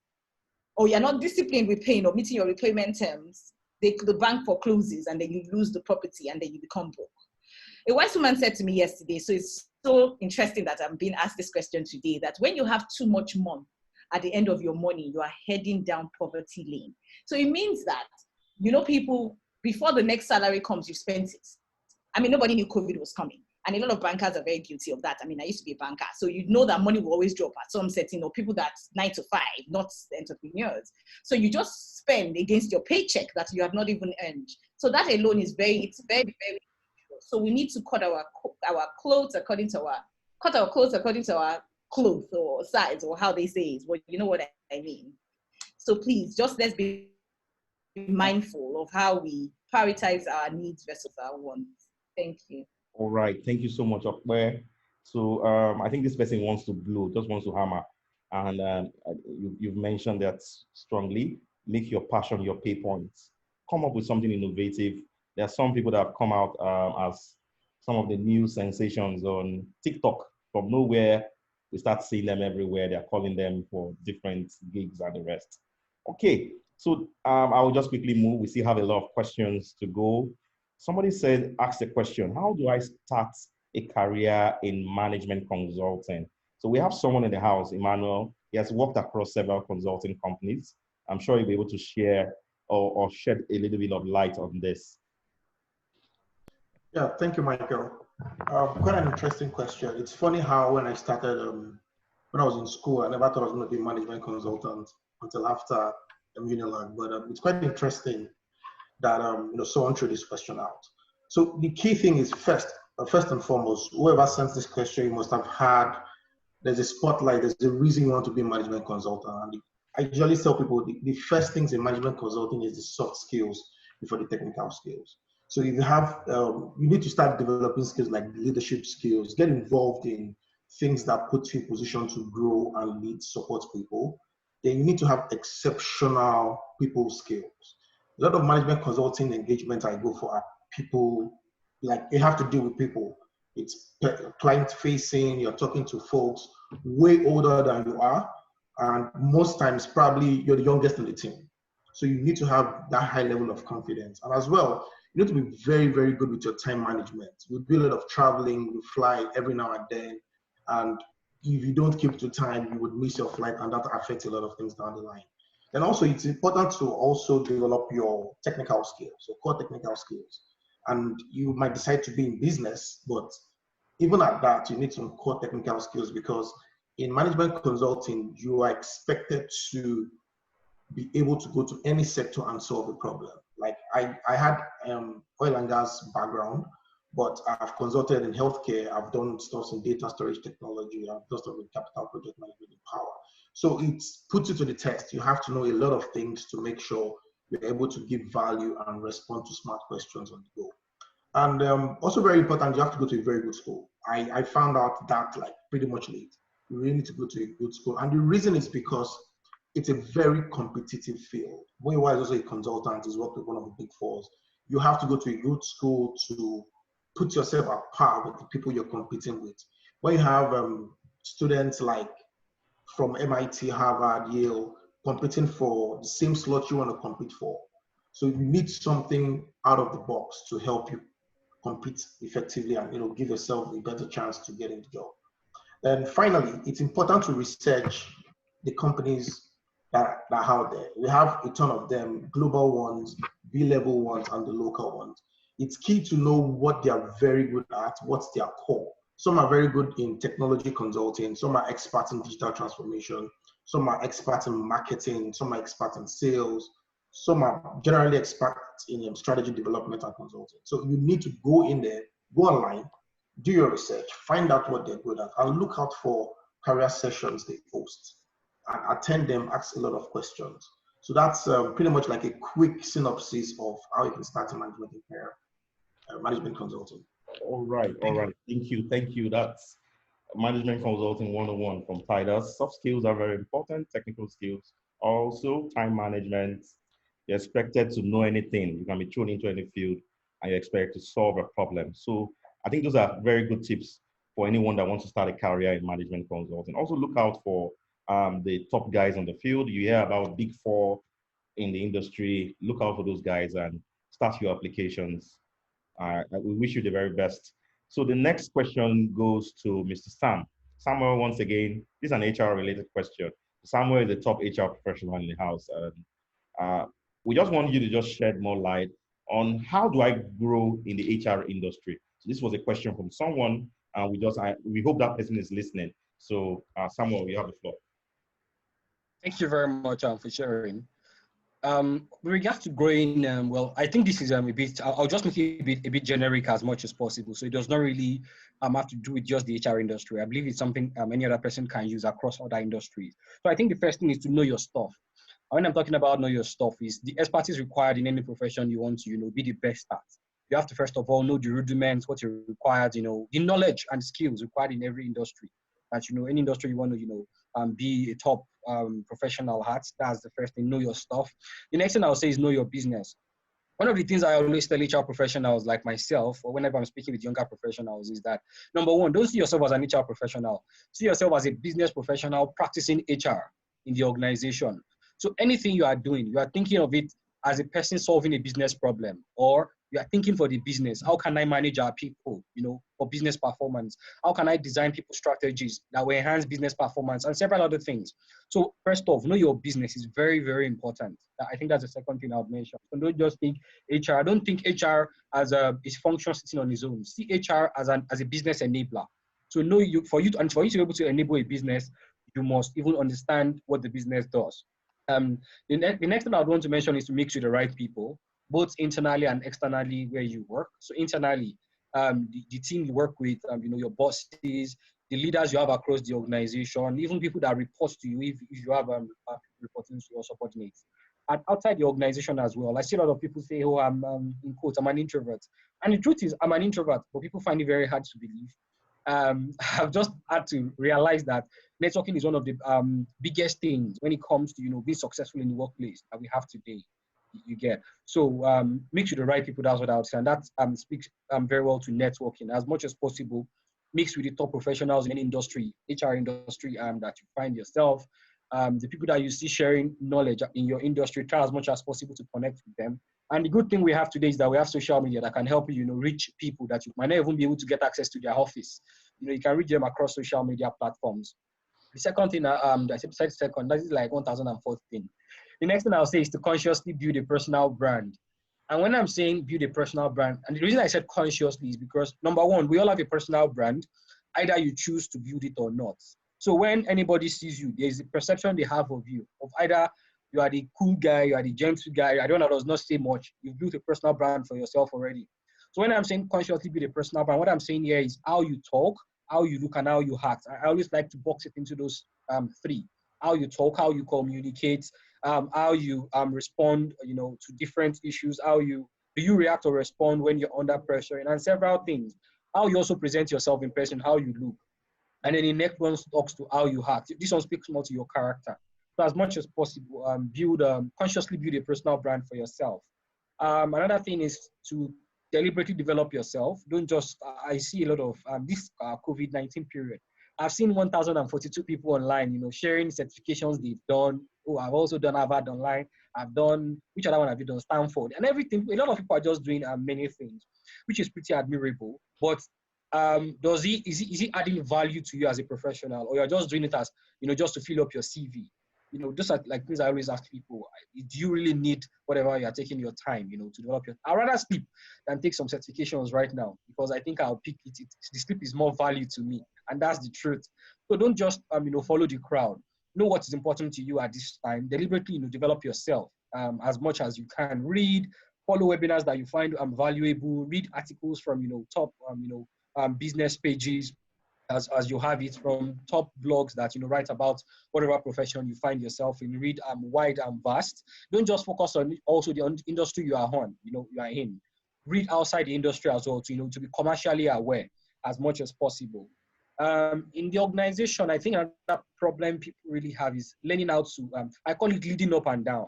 or you're not disciplined with paying or meeting your repayment terms, the bank forecloses and then you lose the property and then you become broke. A wise woman said to me yesterday, so it's so interesting that I'm being asked this question today, that when you have too much money at the end of your money, you are heading down poverty lane. So it means that, people, before the next salary comes, you spent it. I mean, nobody knew COVID was coming. And a lot of bankers are very guilty of that. I mean, I used to be a banker. So you know that money will always drop at some setting, or people that's 9 to 5, not entrepreneurs. So you just spend against your paycheck that you have not even earned. So that alone is very, very so we need to cut our clothes according to our clothes or size, or how they say it. Well, you know what I mean. So please, just let's be mindful of how we prioritize our needs versus our wants. Thank you. All right, thank you so much, Okwe. So I think this person wants to blow, just wants to hammer. And you've mentioned that strongly. Make your passion your pay points. Come up with something innovative. There are some people that have come out as some of the new sensations on TikTok. From nowhere, we start seeing them everywhere. They're calling them for different gigs and the rest. Okay, so I will just quickly move. We still have a lot of questions to go. Somebody asked a question, how do I start a career in management consulting? So we have someone in the house, Emmanuel. He has worked across several consulting companies. I'm sure he'll be able to share or shed a little bit of light on this. Yeah, thank you, Michael. Quite an interesting question. It's funny how when I started, when I was in school, I never thought I was going to be a management consultant until after Unilag. But it's quite interesting that someone threw this question out. So the key thing is first and foremost, whoever sent this question, you must have had, there's a spotlight, there's a reason you want to be a management consultant. And I usually tell people the first things in management consulting is the soft skills before the technical skills. So if you have, you need to start developing skills like leadership skills, get involved in things that put you in position to grow and lead, support people. Then you need to have exceptional people skills. A lot of management consulting engagements I go for are people, like you have to deal with people. It's client facing, you're talking to folks way older than you are. And most times probably you're the youngest in the team. So you need to have that high level of confidence. And as well, you need to be very, very good with your time management. We do a lot of traveling, we fly every now and then. And if you don't keep to time, you would miss your flight, and that affects a lot of things down the line. And also, it's important to also develop your technical skills, your core technical skills. And you might decide to be in business, but even at that, you need some core technical skills, because in management consulting, you are expected to be able to go to any sector and solve a problem. Like I had oil and gas background, but I've consulted in healthcare. I've done stuff in data storage technology. I've done stuff in capital project management and power. So it puts you to the test. You have to know a lot of things to make sure you're able to give value and respond to smart questions on the go. And also very important, you have to go to a very good school. I found out that like pretty much late. You really need to go to a good school. And the reason is because it's a very competitive field. When you are also a consultant, is worked with one of the big fours. You have to go to a good school to put yourself at par with the people you're competing with. When you have students like from MIT, Harvard, Yale, competing for the same slot you want to compete for. So you need something out of the box to help you compete effectively and give yourself a better chance to get in the job. And finally, it's important to research the companies that are out there. We have a ton of them, global ones, B-level ones, and the local ones. it's key to know what they are very good at, what's their core. Some are very good in technology consulting, some are experts in digital transformation, some are experts in marketing, some are experts in sales, some are generally experts in strategy development and consulting. So you need to go in there, go online, do your research, find out what they're good at, and look out for career sessions they post, and attend them, ask a lot of questions. So that's pretty much like a quick synopsis of how you can start a management career, management consulting. All right. Thank you. That's Management Consulting 101 from Titus. Soft skills are very important, technical skills. Also, time management. You're expected to know anything. You can be thrown into any field and you expect to solve a problem. So I think those are very good tips for anyone that wants to start a career in management consulting. Also look out for the top guys on the field. You hear about Big Four in the industry. Look out for those guys and start your applications. We wish you the very best. So the next question goes to Mr. Sam. Samuel, once again, this is an HR-related question. Samuel is the top HR professional in the house. We just want you to just shed more light on how do I grow in the HR industry. So this was a question from someone, and we hope that person is listening. So Samuel, you have the floor. Thank you very much for sharing. With regards to growing, well, I think this is a bit, I'll just make it a bit generic as much as possible. So it does not really have to do with just the HR industry. I believe it's something any other person can use across other industries. So I think the first thing is to know your stuff. When I'm talking about know your stuff, is the expertise required in any profession you want to, be the best at. You have to first of all know the rudiments, what you required, the knowledge and skills required in every industry. That any industry you want to, be a top professional at. That's the first thing. Know your stuff. The next thing I'll say is know your business. One of the things I always tell HR professionals like myself, or whenever I'm speaking with younger professionals, is that number one, don't see yourself as an HR professional. See yourself as a business professional practicing HR in the organization. So anything you are doing, you are thinking of it as a person solving a business problem, or you are thinking for the business. How can I manage our people, for business performance? How can I design people strategies that will enhance business performance and several other things? So first off, know your business is very, very important. I think that's the second thing I would mention. So don't just think HR. I don't think HR as a function sitting on its own. See HR as a business enabler. So for you to be able to enable a business, you must even understand what the business does. The next thing I would want to mention is to mix with the right people, both internally and externally where you work. So internally, the team you work with, your bosses, the leaders you have across the organization, even people that report to you if you have reporting to your subordinates. And outside the organization as well, I see a lot of people say, oh, I'm in quotes, I'm an introvert. And the truth is, I'm an introvert, but people find it very hard to believe. I've just had to realize that networking is one of the biggest things when it comes to being successful in the workplace that we have today. You get so mix with the right people. That's what I would say, and that speaks very well to networking as much as possible. Mix with the top professionals in any industry, HR industry, that you find yourself. The people that you see sharing knowledge in your industry, try as much as possible to connect with them. And the good thing we have today is that we have social media that can help you, reach people that you might not even be able to get access to their office. You can reach them across social media platforms. The second thing, that is like 1004th thing. The next thing I'll say is to consciously build a personal brand. And when I'm saying build a personal brand, and the reason I said consciously is because number one, we all have a personal brand, either you choose to build it or not. So when anybody sees you, there's a perception they have of you, of either you are the cool guy, you are the gentle guy. I don't know, does not say much. You've built a personal brand for yourself already. So when I'm saying consciously build a personal brand, what I'm saying here is how you talk, how you look, and how you act. I always like to box it into those three. How you talk, how you communicate, how you respond, to different issues. Do you react or respond when you're under pressure, and several things. How you also present yourself in person, how you look. And then the next one talks to how you act. This one speaks more to your character. So as much as possible, consciously build a personal brand for yourself. Another thing is to deliberately develop yourself. Don't just, I see a lot of this COVID-19 period. I've seen 1,042 people online, sharing certifications they've done. Oh, I've also done Harvard online. I've done, which other one have you done? Stanford. And everything. A lot of people are just doing many things, which is pretty admirable. But is he adding value to you as a professional, or you're just doing it as, just to fill up your CV? Just like things I always ask people, do you really need whatever you are taking your time, to develop your, I'd rather sleep than take some certifications right now, because I think I'll pick it. The sleep is more value to me, and that's the truth. So don't just, follow the crowd. Know what is important to you at this time. Deliberately, develop yourself as much as you can. Read, follow webinars that you find valuable. Read articles from, top, business pages, as you have it, from top blogs that write about whatever profession you find yourself in. Read wide and vast. Don't just focus on also the industry you are on, you are in. Read outside the industry as well to be commercially aware as much as possible. In the organization, I think another problem people really have is learning how to, I call it leading up and down.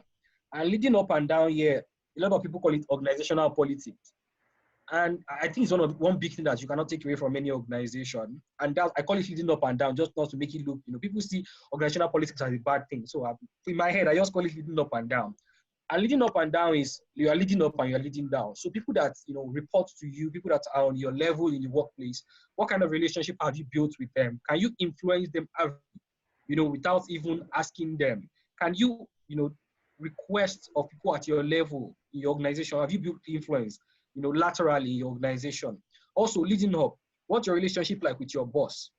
And leading up and down here, a lot of people call it organizational politics. And I think it's one big thing that you cannot take away from any organization. And that, I call it leading up and down, just not to make it look, people see organizational politics as a bad thing. So in my head, I just call it leading up and down. And leading up and down is you are leading up and you are leading down. So people that report to you, people that are on your level in the workplace, what kind of relationship have you built with them? Can you influence them, without even asking them? Can you, request of people at your level in your organization? Have you built influence, laterally in your organization? Also, leading up, what's your relationship like with your boss?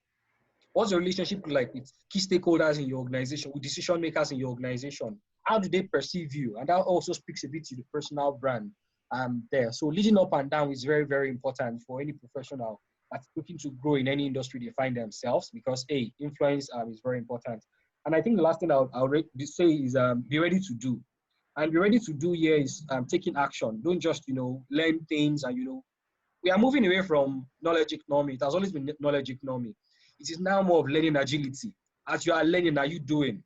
What's your relationship like with key stakeholders in your organization, with decision makers in your organization? How do they perceive you? And that also speaks a bit to the personal brand there. So leading up and down is very, very important for any professional that's looking to grow in any industry they find themselves, because influence is very important. And I think the last thing I'll say is be ready to do. And be ready to do here is taking action. Don't just, learn things and, we are moving away from knowledge economy. It has always been knowledge economy. It is now more of learning agility. As you are learning, are you doing?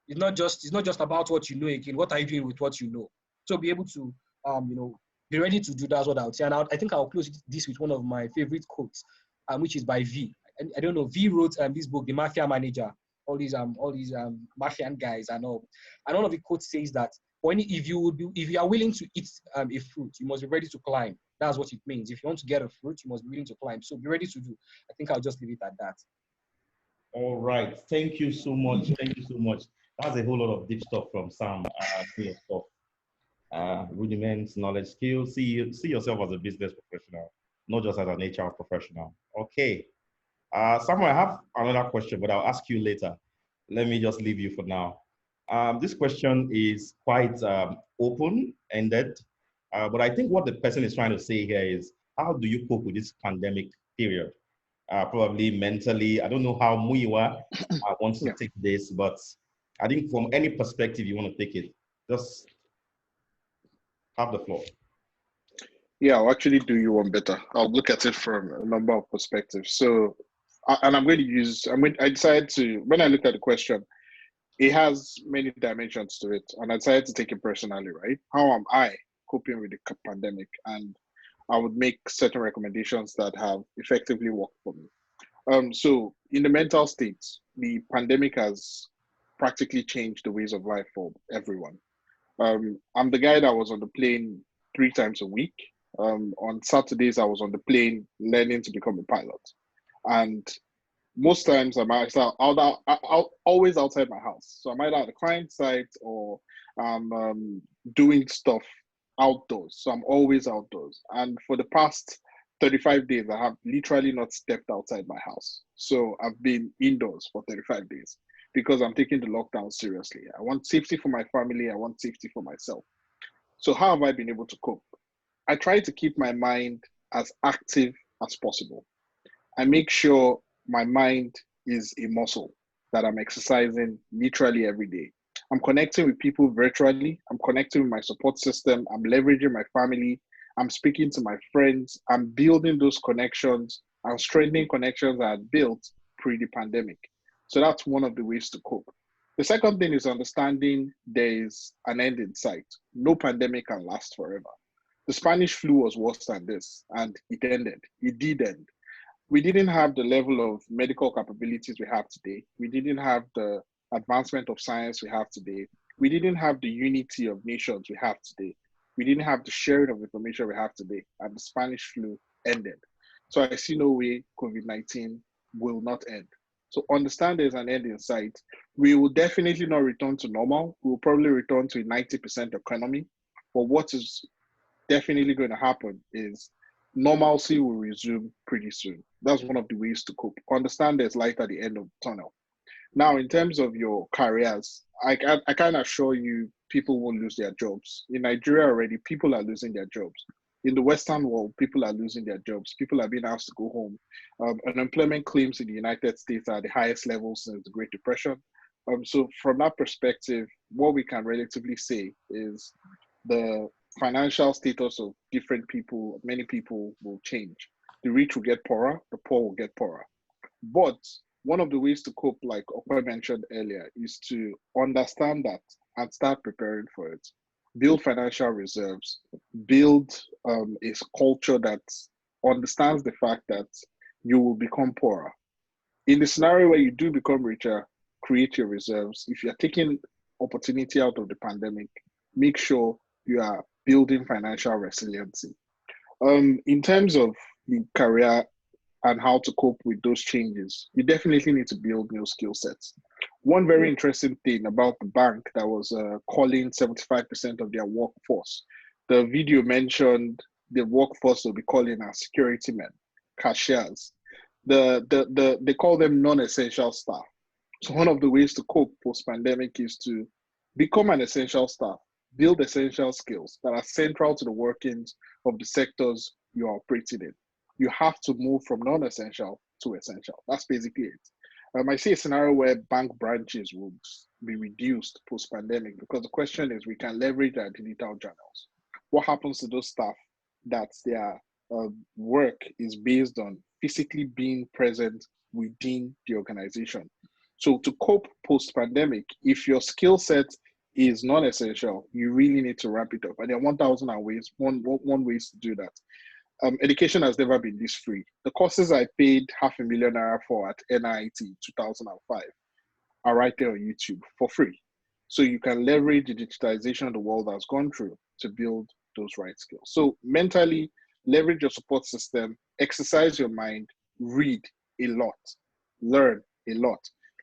It's not just about what you know again. What are you doing with what you know? So be able to, be ready to do. That's what I would say. And I think I'll close this with one of my favorite quotes, which is by V. I don't know. V wrote this book, The Mafia Manager. All these mafian guys and all. And one of the quotes says that if you are willing to eat a fruit, you must be ready to climb. That's what it means. If you want to get a fruit, you must be willing to climb. So be ready to do. I think I'll just leave it at that. All right. Thank you so much. Thank you so much. That's a whole lot of deep stuff from Sam. Your stuff. Rudiments, knowledge, skills. See yourself as a business professional, not just as an HR professional. Okay. Samuel, I have another question, but I'll ask you later. Let me just leave you for now. This question is quite open-ended, but I think what the person is trying to say here is, how do you cope with this pandemic period? Probably mentally. I don't know how Muiwa wants to take this, but I think from any perspective you want to take it, just have the floor. Yeah, I'll actually do you one better. I'll look at it from a number of perspectives. So, and I decided to, when I looked at the question, it has many dimensions to it. And I decided to take it personally, right? How am I coping with the pandemic? And I would make certain recommendations that have effectively worked for me. So in the mental state, the pandemic has practically changed the ways of life for everyone. I'm the guy that was on the plane 3 times a week. On Saturdays, I was on the plane learning to become a pilot. And most times I'm always outside my house. So I'm either at the client site or I'm doing stuff outdoors. So I'm always outdoors. And for the past 35 days, I have literally not stepped outside my house. So I've been indoors for 35 days because I'm taking the lockdown seriously. I want safety for my family. I want safety for myself. So how have I been able to cope? I try to keep my mind as active as possible. I make sure my mind is a muscle that I'm exercising literally every day. I'm connecting with people virtually. I'm connecting with my support system. I'm leveraging my family. I'm speaking to my friends. I'm building those connections and strengthening connections I had built pre the pandemic. So that's one of the ways to cope. The second thing is understanding there is an end in sight. No pandemic can last forever. The Spanish flu was worse than this, and it ended. It did end. We didn't have the level of medical capabilities we have today. We didn't have the advancement of science we have today. We didn't have the unity of nations we have today. We didn't have the sharing of information we have today, and the Spanish flu ended. So I see no way COVID-19 will not end. So understand there's an end in sight. We will definitely not return to normal. We will probably return to a 90% economy. But what is definitely going to happen is normalcy will resume pretty soon. That's one of the ways to cope. Understand there's light at the end of the tunnel. Now, in terms of your careers, I can assure you people won't lose their jobs. In Nigeria already, people are losing their jobs. In the Western world, people are losing their jobs. People are being asked to go home. Unemployment claims in the United States are the highest levels since the Great Depression. So from that perspective, what we can relatively say is the financial status of different people, many people will change. The rich will get poorer, the poor will get poorer. But one of the ways to cope, like Okwe mentioned earlier, is to understand that and start preparing for it. Build financial reserves, build a culture that understands the fact that you will become poorer. In the scenario where you do become richer, create your reserves. If you're taking opportunity out of the pandemic, make sure you are building financial resiliency. In terms of the career and how to cope with those changes, you definitely need to build new skill sets. One very interesting thing about the bank that was calling 75% of their workforce, the video mentioned the workforce will be calling as security men, cashiers. They call them non-essential staff. So one of the ways to cope post-pandemic is to become an essential staff, build essential skills that are central to the workings of the sectors you are operating in. You have to move from non-essential to essential. That's basically it. I see a scenario where bank branches would be reduced post-pandemic because the question is we can leverage our digital channels. What happens to those staff that their work is based on physically being present within the organization? So to cope post-pandemic, if your skill set is non-essential, you really need to ramp it up. And there are 1,000 ways, one ways to do that. Education has never been this free. The courses I paid $500,000 for at NIT 2005 are right there on YouTube for free. So you can leverage the digitization the world has gone through to build those right skills. So mentally, leverage your support system, exercise your mind, read a lot, learn a lot,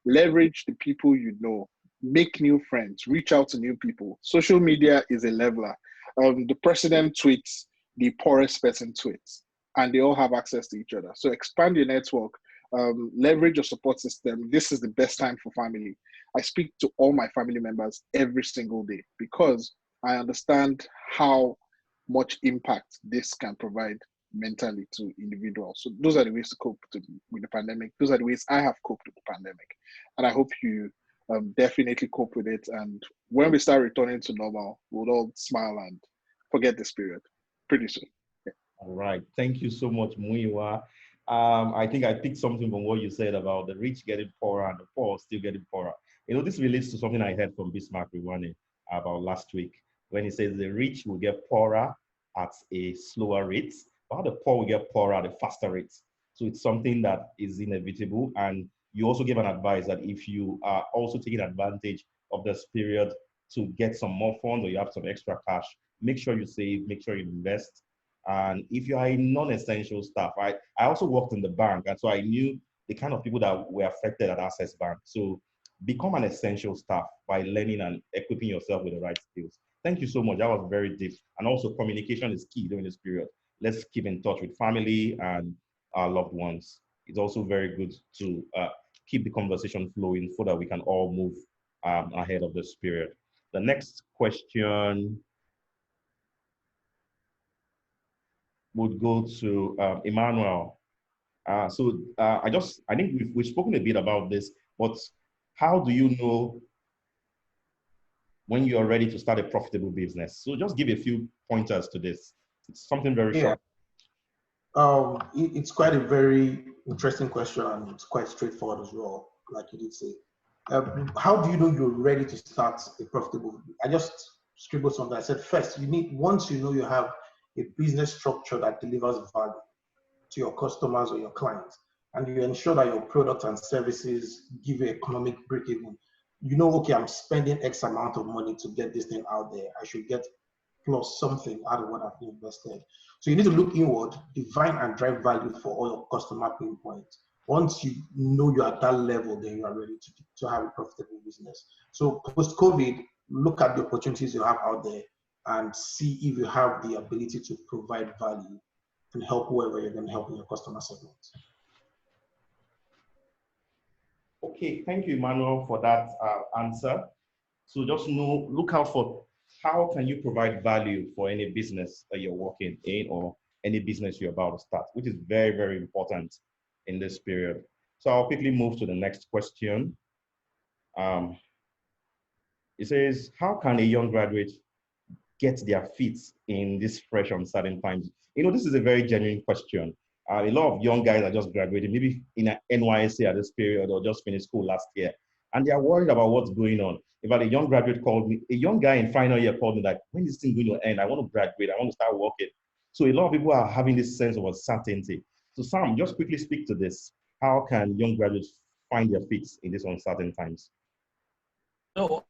leverage the people you know, make new friends, reach out to new people. Social media is a leveler. The president tweets, the poorest person tweets, and they all have access to each other. So expand your network, leverage your support system. This is the best time for family. I speak to all my family members every single day because I understand how much impact this can provide mentally to individuals. So those are the ways to cope with the pandemic. Those are the ways I have coped with the pandemic. And I hope you definitely cope with it. And when we start returning to normal, we'll all smile and forget this period pretty soon. Yeah. All right. Thank you so much, Muyiwa. I think I picked something from what you said about the rich getting poorer and the poor still getting poorer. You know, this relates to something I heard from Bismarck Rwane about last week when he says the rich will get poorer at a slower rate, while the poor will get poorer at a faster rate. So it's something that is inevitable. And you also gave an advice that if you are also taking advantage of this period to get some more funds or you have some extra cash, make sure you save, make sure you invest. And if you are a non-essential staff, I also worked in the bank, and so I knew the kind of people that were affected at Access Bank. So become an essential staff by learning and equipping yourself with the right skills. Thank you so much. That was very deep. And also communication is key during this period. Let's keep in touch with family and our loved ones. It's also very good to keep the conversation flowing so that we can all move ahead of this period. The next question would go to Emmanuel. I think we've spoken a bit about this, but how do you know when you are ready to start a profitable business? So just give a few pointers to this. It's something very short. It's quite a very interesting question, and it's quite straightforward as well, like you did say. How do you know you're ready to start a profitable? I just scribbled something. I said, first, once you know you have a business structure that delivers value to your customers or your clients, and you ensure that your products and services give you economic break-even, you know, okay, I'm spending X amount of money to get this thing out there. I should get plus something out of what I've invested. So you need to look inward, define and drive value for all your customer pain points. Once you know you're at that level, then you are ready to have a profitable business. So post-COVID, look at the opportunities you have out there and see if you have the ability to provide value and help whoever you're going to help in your customer segment. Okay, thank you, Emmanuel, for that answer. So just look out for how can you provide value for any business that you're working in or any business you're about to start, which is very, very important in this period. So I'll quickly move to the next question. It says, how can a young graduate get their feet in this fresh uncertain times? This is a very genuine question. A lot of young guys are just graduating, maybe in an NYSC at this period or just finished school last year, and they are worried about what's going on. In fact, a young graduate called me, a young guy in final year called me like, when is this thing going to end? I want to graduate, I want to start working. So a lot of people are having this sense of uncertainty. So Sam, just quickly speak to this. How can young graduates find their feet in these uncertain times? So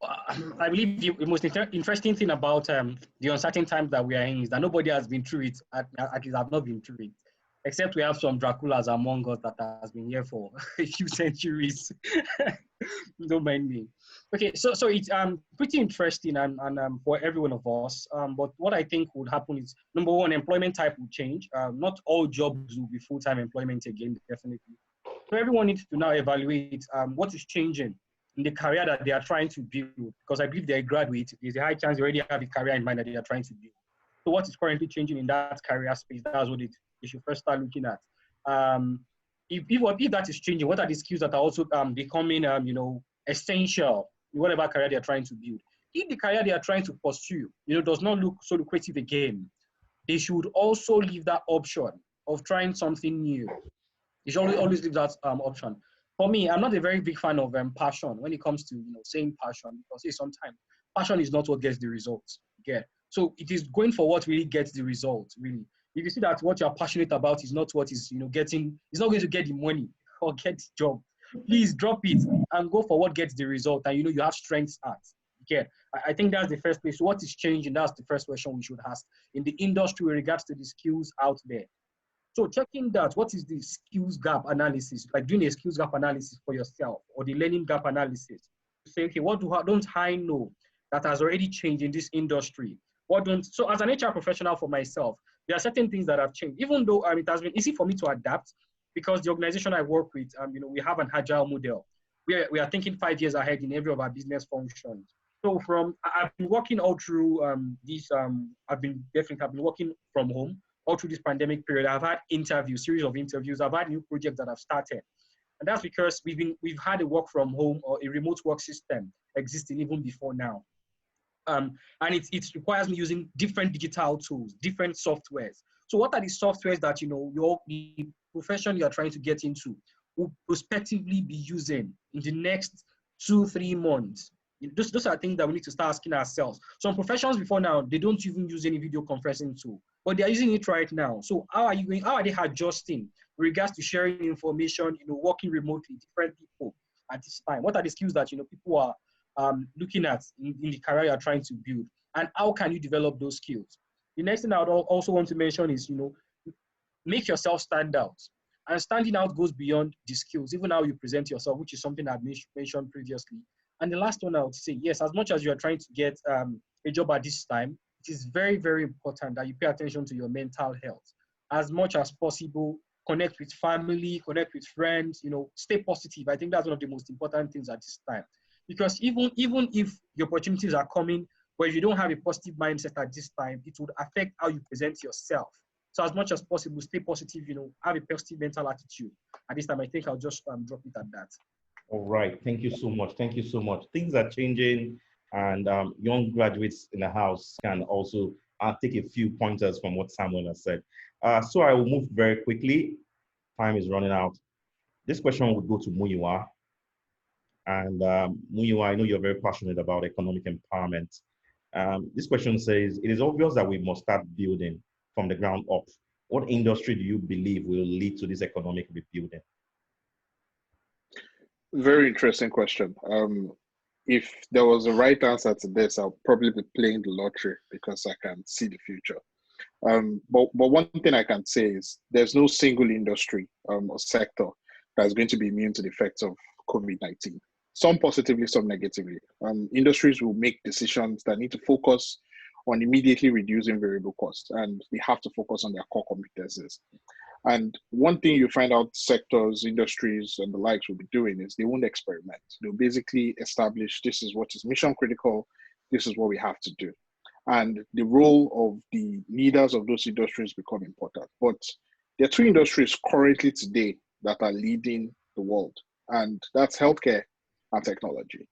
I believe the most interesting thing about the uncertain times that we are in is that nobody has been through it, at least I've not been through it, except we have some Draculas among us that has been here for a few centuries. Don't mind me. Okay, so it's pretty interesting and for every one of us. But what I think would happen is, number one, employment type will change. Not all jobs will be full-time employment again, definitely. So everyone needs to now evaluate what is changing in the career that they are trying to build, because I believe they're a graduate. There's a high chance they already have a career in mind that they are trying to build. So what is currently changing in that career space? That's what they should first start looking at. If that is changing, what are the skills that are also becoming essential in whatever career they are trying to build? If the career they are trying to pursue, does not look so lucrative again, they should also leave that option of trying something new. They should always leave that option. For me, I'm not a very big fan of passion when it comes to saying passion, because sometimes passion is not what gets the results. Yeah. So it is going for what really gets the result. Really, if you see that what you're passionate about is not what is getting, it's not going to get the money or get the job, please drop it and go for what gets the result. And you have strengths at. Okay. I think that's the first place. So what is changing? That's the first question we should ask in the industry with regards to the skills out there. So checking that, what is the skills gap analysis? Like doing a skills gap analysis for yourself or the learning gap analysis. To say, okay, what don't I know that has already changed in this industry? So as an HR professional for myself, there are certain things that have changed, even though it has been easy for me to adapt because the organization I work with, we have an agile model. We are thinking 5 years ahead in every of our business functions. So I've been working all through I've been working from home all through this pandemic period. I've had series of interviews. I've had new projects that I've started. And that's because we've had a work from home or a remote work system existing even before now. And it requires me using different digital tools, different softwares. So what are the softwares that, the profession you're trying to get into will prospectively be using in the next 2-3 months? Those are things that we need to start asking ourselves. Some professions before now, they don't even use any video conferencing tool, but they're using it right now. So how are they adjusting with regards to sharing information, working remotely, different people at this time? What are the skills that, people are looking at in the career you're trying to build? And how can you develop those skills? The next thing I would also want to mention is, make yourself stand out. And standing out goes beyond the skills, even how you present yourself, which is something I've mentioned previously. And the last one I would say, yes, as much as you are trying to get a job at this time, it is very, very important that you pay attention to your mental health. As much as possible, connect with family, connect with friends, stay positive. I think that's one of the most important things at this time. Because even if the opportunities are coming, but if you don't have a positive mindset at this time, it would affect how you present yourself. So as much as possible, stay positive, have a positive mental attitude. At this time, I think I'll just drop it at that. All right. Thank you so much. Thank you so much. Things are changing, and young graduates in the house can also take a few pointers from what Samuel has said. So I will move very quickly. Time is running out. This question would go to Muyiwa. And Muyiwa, I know you're very passionate about economic empowerment. This question says, it is obvious that we must start building from the ground up. What industry do you believe will lead to this economic rebuilding? Very interesting question. If there was a right answer to this, I'll probably be playing the lottery because I can see the future. But one thing I can say is there's no single industry or sector that's going to be immune to the effects of COVID-19. Some positively, some negatively. Industries will make decisions that need to focus on immediately reducing variable costs, and they have to focus on their core competencies. And one thing you find out sectors, industries, and the likes will be doing is they won't experiment. They'll basically establish this is what is mission critical, this is what we have to do. And the role of the leaders of those industries become important. But there are two industries currently today that are leading the world, and that's healthcare and technology.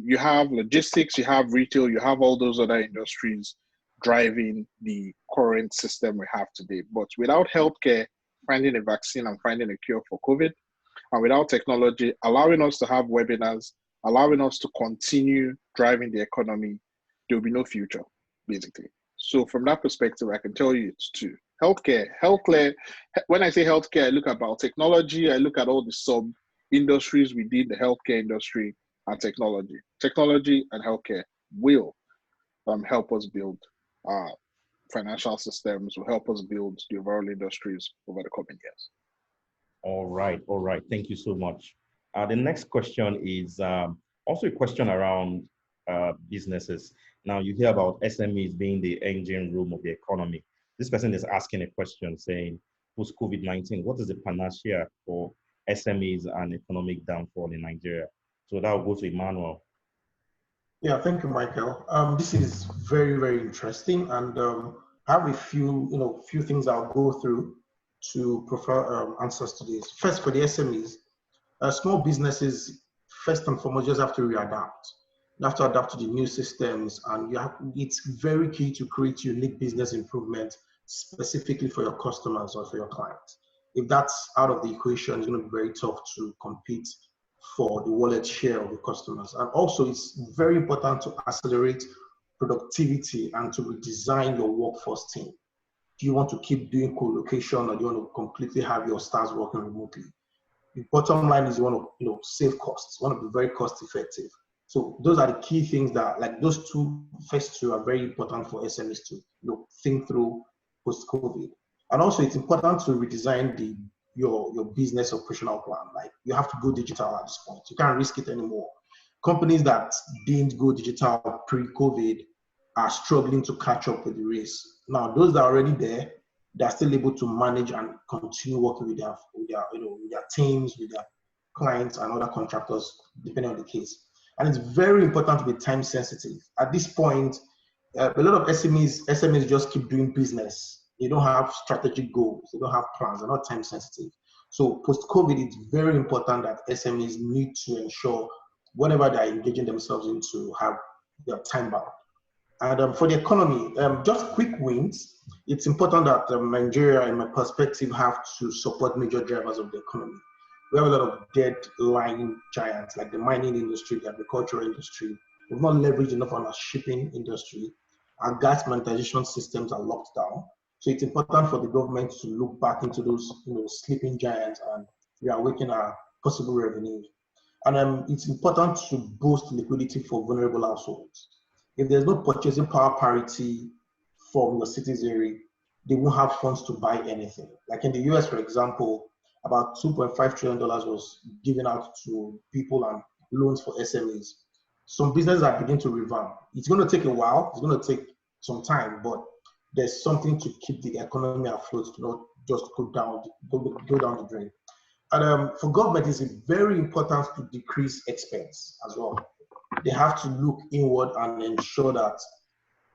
You have logistics, you have retail, you have all those other industries driving the current system we have today. But without healthcare finding a vaccine and finding a cure for COVID, and without technology allowing us to have webinars, allowing us to continue driving the economy, there will be no future, basically. So from that perspective, I can tell you it's two. Healthcare, when I say healthcare, I look at biotechnology, I look at all the sub-industries within the healthcare industry and technology. Technology and healthcare will help us build financial systems, will help us build the overall industries over the coming years. All right. Thank you so much. The next question is also a question around businesses. Now you hear about SMEs being the engine room of the economy. This person is asking a question saying, post-COVID-19, what is the panacea for SMEs and economic downfall in Nigeria? So that will go to Emmanuel. Yeah, thank you, Michael. This is very, very interesting, and I have a few things I'll go through to provide answers to this. First, for the SMEs, small businesses, first and foremost, just have to readapt. You have to adapt to the new systems, and it's very key to create unique business improvement specifically for your customers or for your clients. If that's out of the equation, it's going to be very tough to compete for the wallet share of the customers. And also, it's very important to accelerate productivity and to redesign your workforce team. Do you want to keep doing co-location, or do you want to completely have your staff working remotely? The bottom line is you want to save costs, you want to be very cost effective. So those are the key things that, like those first two are very important for SMEs to think through post-COVID. And also it's important to redesign your business operational plan. Like you have to go digital at this point. You can't risk it anymore. Companies that didn't go digital pre-COVID are struggling to catch up with the race. Now, those that are already there, they're still able to manage and continue working with their teams, with their clients and other contractors, depending on the case. And it's very important to be time sensitive. At this point, a lot of SMEs just keep doing business. They don't have strategic goals. They don't have plans. They're not time sensitive. So post-COVID, it's very important that SMEs need to ensure whatever they're engaging themselves into have their time bound. And for the economy, just quick wins. It's important that Nigeria, in my perspective, have to support major drivers of the economy. We have a lot of deadline giants like the mining industry, the agricultural industry. We've not leveraged enough on our shipping industry. Our gas monetization systems are locked down. So it's important for the government to look back into those sleeping giants and reawaken our possible revenues. And it's important to boost liquidity for vulnerable households. If there's no purchasing power parity from your citizenry, they won't have funds to buy anything. Like in the US, for example, about $2.5 trillion was given out to people and loans for SMEs. Some businesses are beginning to revamp. It's going to take a while. It's going to take some time, but there's something to keep the economy afloat, not just go down the drain. And for government, it's very important to decrease expense as well. They have to look inward and ensure that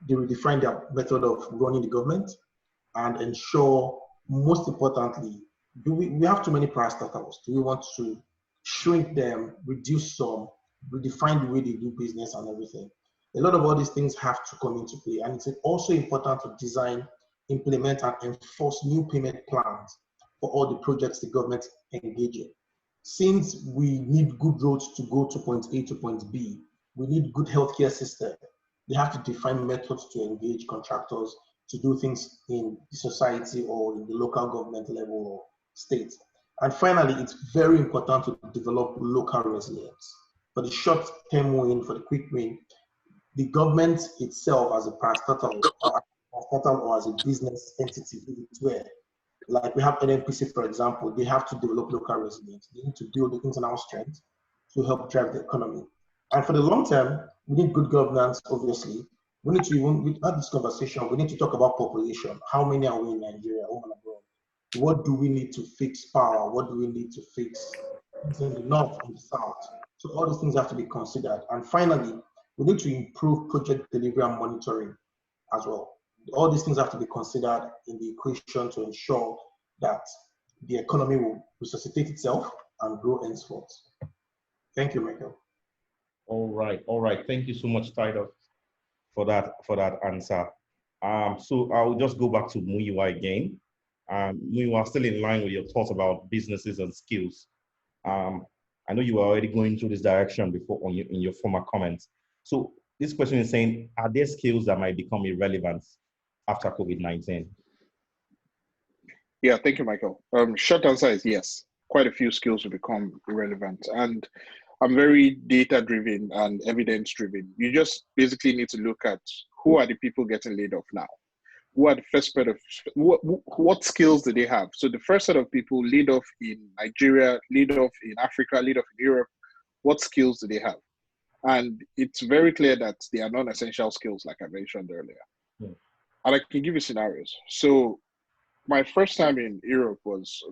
they redefine their method of running the government and ensure, most importantly, we have too many parastatals. Do we want to shrink them, reduce some, redefine the way they do business and everything? A lot of all these things have to come into play. And it's also important to design, implement, and enforce new payment plans for all the projects the government engage in. Since we need good roads to go to point A to point B, we need good healthcare system. They have to define methods to engage contractors to do things in the society or in the local government level or state. And finally, it's very important to develop local resilience. For the short-term win, for the quick win, the government itself as a parastatal or as a business entity, if it were, Like we have NNPC, for example, they have to develop local resilience. They need to build the internal strength to help drive the economy. And for the long term, we need good governance, obviously. We need to even, we had this conversation, we need to talk about population. How many are we in Nigeria, home and abroad? What do we need to fix power? What do we need to fix in the north and the south? So all these things have to be considered. And finally, we need to improve project delivery and monitoring as well. All these things have to be considered in the equation to ensure that the economy will resuscitate itself and grow henceforth. Thank you, Michael. All right. Thank you so much, Titus, for that answer. So I'll just go back to Muyiwa again. Muyiwa, still in line with your thoughts about businesses and skills. I know you were already going through this direction before in your former comments. So this question is saying, are there skills that might become irrelevant after COVID-19? Yeah, thank you, Michael. Short answer is yes. Quite a few skills will become irrelevant. And I'm very data-driven and evidence-driven. You just basically need to look at who are the people getting laid off now. Who are the first set of, what skills do they have? So the first set of people laid off in Nigeria, laid off in Africa, laid off in Europe, what skills do they have? And it's very clear that they are non-essential skills, like I mentioned earlier. Yeah. And I can give you scenarios. So my first time in Europe was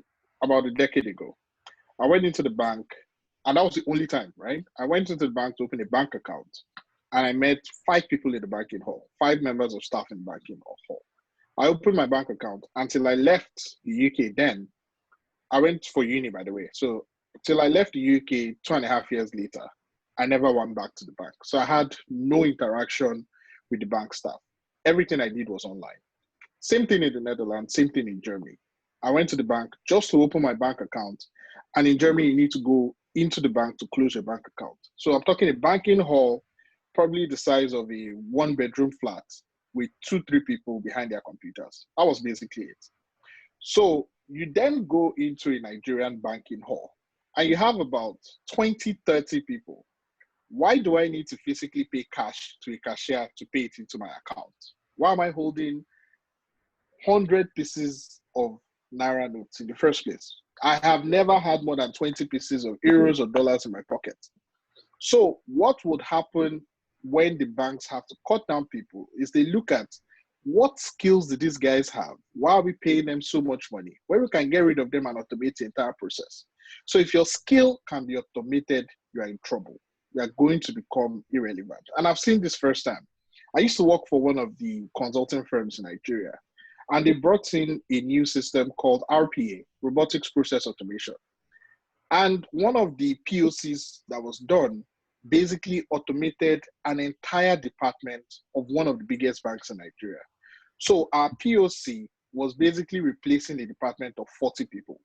about a decade ago. I went into the bank, and that was the only time, right? I went into the bank to open a bank account, and I met 5 people in the banking hall, 5 members of staff in the banking hall. I opened my bank account until I left the UK then. I went for uni, by the way. So till I left the UK 2.5 years later, I never went back to the bank. So I had no interaction with the bank staff. Everything I did was online. Same thing in the Netherlands, same thing in Germany. I went to the bank just to open my bank account. And in Germany, you need to go into the bank to close your bank account. So I'm talking a banking hall, probably the size of a 1-bedroom flat with 2-3 people behind their computers. That was basically it. So you then go into a Nigerian banking hall and you have about 20-30 people. Why do I need to physically pay cash to a cashier to pay it into my account? Why am I holding 100 pieces of Naira notes in the first place? I have never had more than 20 pieces of euros or dollars in my pocket. So what would happen when the banks have to cut down people is they look at what skills do these guys have? Why are we paying them so much money? Where we can get rid of them and automate the entire process. So if your skill can be automated, you are in trouble. You are going to become irrelevant. And I've seen this firsthand. I used to work for one of the consulting firms in Nigeria, and they brought in a new system called RPA, Robotics Process Automation. And one of the POCs that was done basically automated an entire department of one of the biggest banks in Nigeria. So our POC was basically replacing a department of 40 people.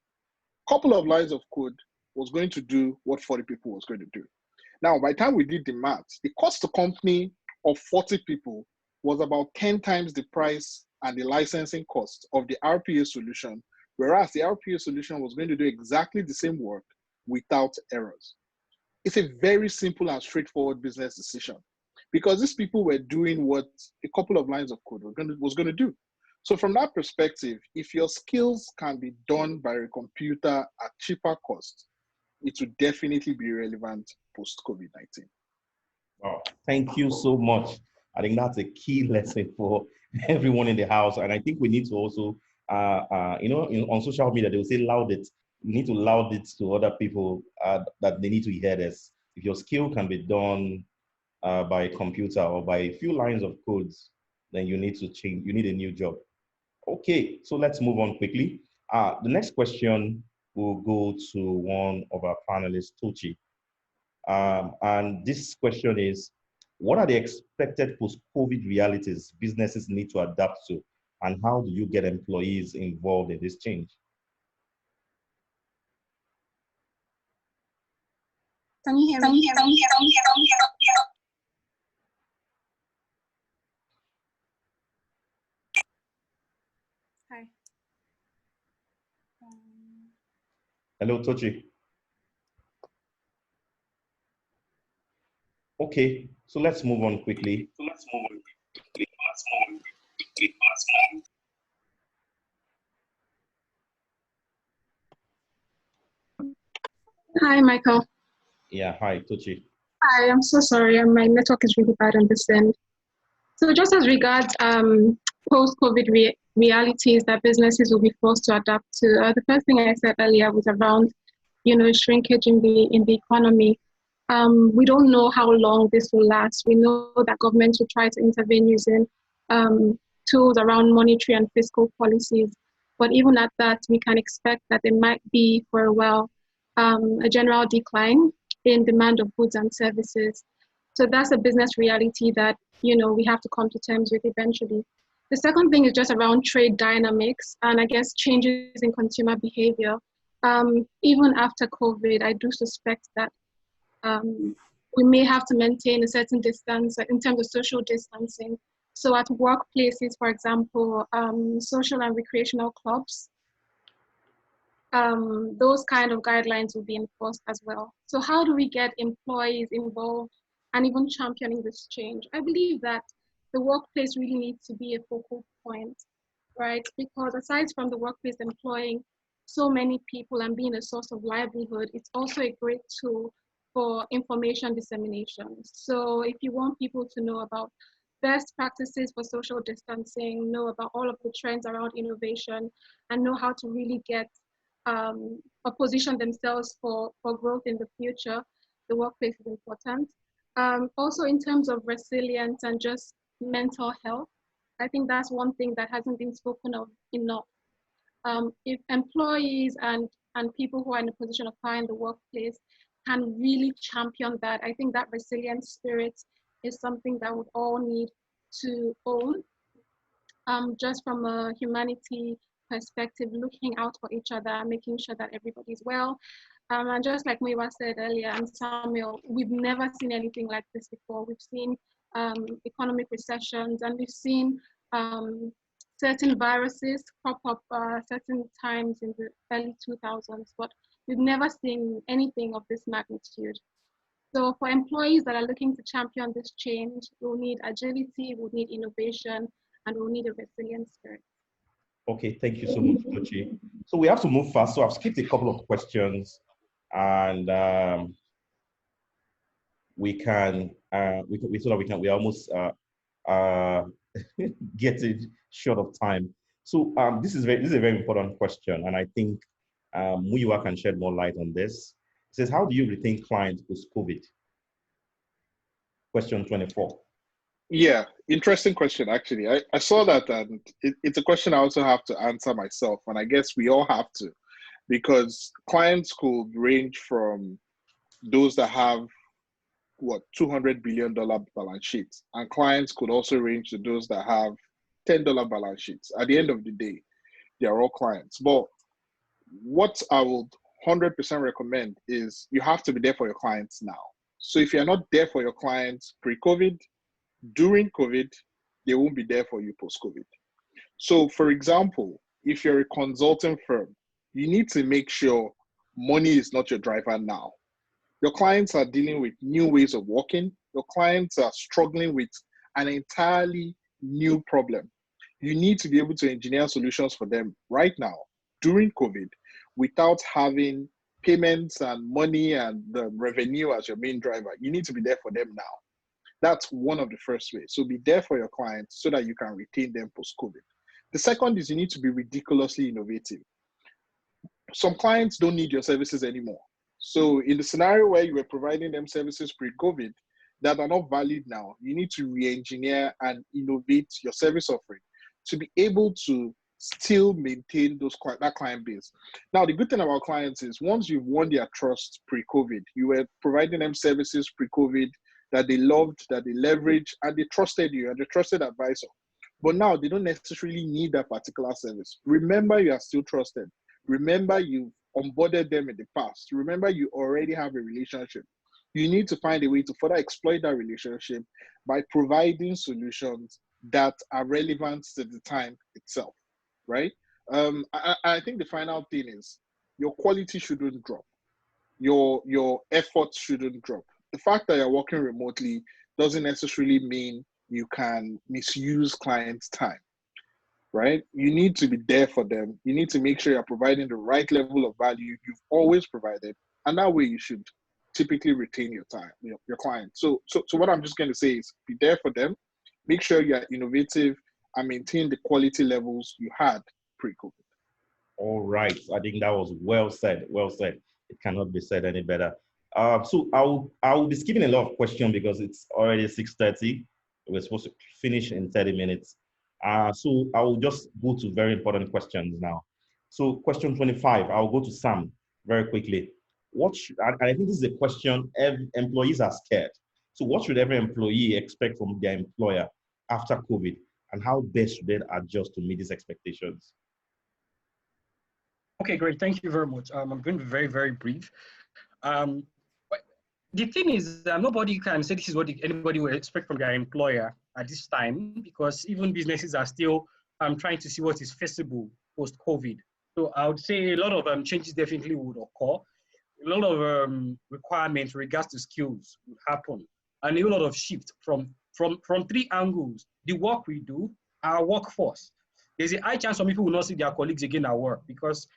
A couple of lines of code was going to do what 40 people was going to do. Now, by the time we did the math, the cost to company of 40 people was about 10 times the price and the licensing cost of the RPA solution, whereas the RPA solution was going to do exactly the same work without errors. It's a very simple and straightforward business decision because these people were doing what a couple of lines of code was going to do. So from that perspective, if your skills can be done by a computer at cheaper cost, it would definitely be relevant post-COVID-19. Wow, thank you so much. I think that's a key lesson for everyone in the house. And I think we need to also, on social media, they will say loud it. You need to loud it to other people that they need to hear this. If your skill can be done by a computer or by a few lines of codes, then you need to change. You need a new job. Okay, so let's move on quickly. The next question will go to one of our panelists, Tochi. And this question is, what are the expected post-COVID realities businesses need to adapt to? And how do you get employees involved in this change? Can you hear me? Hi. Hello, Tochi. Okay, so let's move on quickly. Hi, Michael. Yeah, hi, Tochi. Hi, I'm so sorry. My network is really bad on this end. So just as regards post-COVID realities that businesses will be forced to adapt to, the first thing I said earlier was around, shrinkage in the economy. We don't know how long this will last. We know that governments will try to intervene using tools around monetary and fiscal policies. But even at that, we can expect that there might be, for a while, a general decline in demand of goods and services. So that's a business reality that, we have to come to terms with eventually. The second thing is just around trade dynamics and I guess changes in consumer behavior. Even after COVID, I do suspect that we may have to maintain a certain distance in terms of social distancing. So at workplaces, for example, social and recreational clubs, those kind of guidelines will be enforced as well. So how do we get employees involved and even championing this change? I believe that the workplace really needs to be a focal point, right? Because aside from the workplace employing so many people and being a source of livelihood, it's also a great tool for information dissemination. So if you want people to know about best practices for social distancing, know about all of the trends around innovation, and know how to really get or position themselves for growth in the future, the workplace is important. Also in terms of resilience and just mental health, I think that's one thing that hasn't been spoken of enough. If employees and people who are in a position of power in the workplace can really champion that, I think that resilience spirit is something that we all need to own. Just from a humanity perspective, looking out for each other, making sure that everybody's well. And just like Muiwa said earlier, and Samuel, we've never seen anything like this before. We've seen economic recessions, and we've seen certain viruses crop up certain times in the early 2000s, but we've never seen anything of this magnitude. So for employees that are looking to champion this change, we'll need agility, we'll need innovation, and we'll need a resilient spirit. Okay, thank you so much, Tochi. So we have to move fast. So I've skipped a couple of questions, and we can so that we almost get it short of time. So this is a very important question, and I think Muyiwa can shed more light on this. It says, how do you retain clients post-COVID? Question 24. Yeah, interesting question, actually. I saw that, and it's a question I also have to answer myself, and I guess we all have to, because clients could range from those that have, $200 billion balance sheets, and clients could also range to those that have $10 balance sheets. At the end of the day, they are all clients. But what I would 100% recommend is you have to be there for your clients now. So if you're not there for your clients pre-COVID, during COVID, they won't be there for you post-COVID. So for example, if you're a consulting firm, you need to make sure money is not your driver now. Your clients are dealing with new ways of working. Your clients are struggling with an entirely new problem. You need to be able to engineer solutions for them right now during COVID without having payments and money and the revenue as your main driver. You need to be there for them now. That's one of the first ways. So be there for your clients so that you can retain them post-COVID. The second is you need to be ridiculously innovative. Some clients don't need your services anymore. So in the scenario where you were providing them services pre-COVID that are not valid now, you need to re-engineer and innovate your service offering to be able to still maintain that client base. Now, the good thing about clients is once you've won their trust pre-COVID, you were providing them services pre-COVID that they loved, that they leveraged, and they trusted you, and they trusted advisor. But now they don't necessarily need that particular service. Remember, you are still trusted. Remember, you've onboarded them in the past. Remember, you already have a relationship. You need to find a way to further exploit that relationship by providing solutions that are relevant to the time itself, right? I think the final thing is your quality shouldn't drop. Your efforts shouldn't drop. The fact that you're working remotely doesn't necessarily mean you can misuse clients' time, right? You need to be there for them. You need to make sure you're providing the right level of value you've always provided And that way you should typically retain your client. So what I'm just going to say is be there for them, make sure you're innovative, and maintain the quality levels you had pre-COVID. All right. I think that was well said. Well said. It cannot be said any better. So I will be skipping a lot of questions because it's already 6:30. We're supposed to finish in 30 minutes. So I will just go to very important questions now. So question 25, I'll go to Sam very quickly. I think this is a question employees are scared. So what should every employee expect from their employer after COVID, and how best should they adjust to meet these expectations? Okay, great. Thank you very much. I'm going to be very, very brief. But the thing is that nobody can say this is what anybody will expect from their employer at this time, because even businesses are still trying to see what is feasible post-COVID. So I would say a lot of changes definitely would occur. A lot of requirements regards to skills would happen, and a lot of shift from three angles: the work we do, our workforce. There's a high chance some people will not see their colleagues again at work because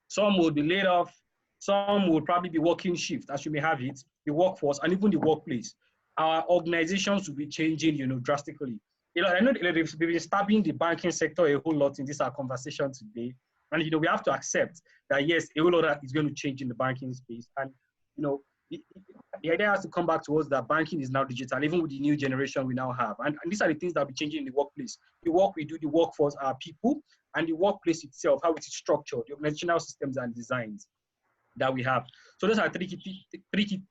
some will be laid off, some will probably be working shift, as you may have it, the workforce, and even the workplace. Our organizations will be changing, drastically. I know they've been stabbing the banking sector a whole lot in this our conversation today. And, we have to accept that, yes, a whole lot is going to change in the banking space. And, the idea has to come back towards that banking is now digital, even with the new generation we now have. And these are the things that will be changing in the workplace. The work we do, the workforce, our people, and the workplace itself, how it is structured, the organizational systems and designs that we have. So those are three key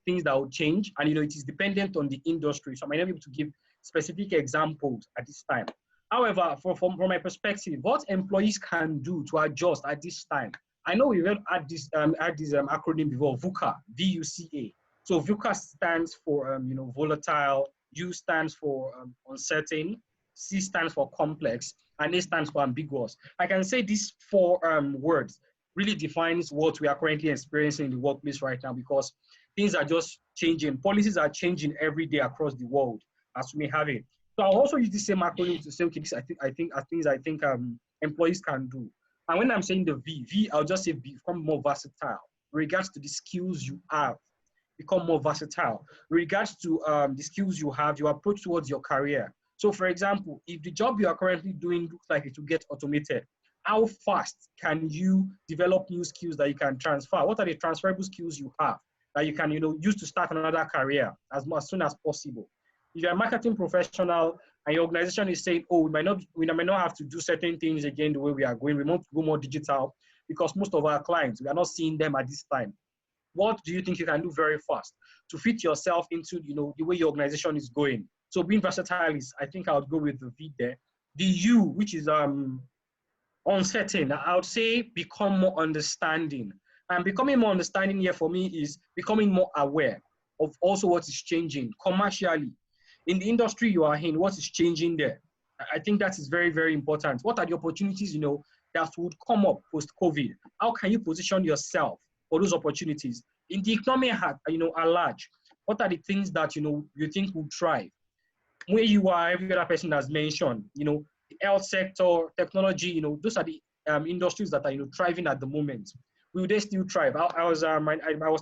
things that will change. And, it is dependent on the industry. So I might not be able to give specific examples at this time. However, from my perspective, what employees can do to adjust at this time, I know we've had this acronym before, VUCA, V-U-C-A. So VUCA stands for volatile, U stands for uncertain, C stands for complex, and A stands for ambiguous. I can say these four words really defines what we are currently experiencing in the workplace right now, because things are just changing. Policies are changing every day across the world, as we may have it. So I'll also use the same acronym to say, okay, this I think employees can do. And when I'm saying the V, I'll just say become more versatile. In regards to the skills you have, become more versatile. In regards to the skills you have, your approach towards your career. So for example, if the job you are currently doing looks like it will get automated, how fast can you develop new skills that you can transfer? What are the transferable skills you have that you can use to start another career as soon as possible? If you're a marketing professional and your organization is saying, oh, we might not have to do certain things again the way we are going, we want to go more digital because most of our clients, we are not seeing them at this time. What do you think you can do very fast to fit yourself into the way your organization is going? So being versatile is, I think I would go with the V there. The U, which is uncertain, I would say become more understanding. And becoming more understanding here for me is becoming more aware of also what is changing commercially. In the industry you are in, what is changing there? I think that is very, very important. What are the opportunities, that would come up post-COVID? How can you position yourself for those opportunities? In the economy at large, what are the things that, you think will thrive? Where you are, every other person has mentioned, the health sector, technology, those are the industries that are, thriving at the moment. Will they still thrive? I was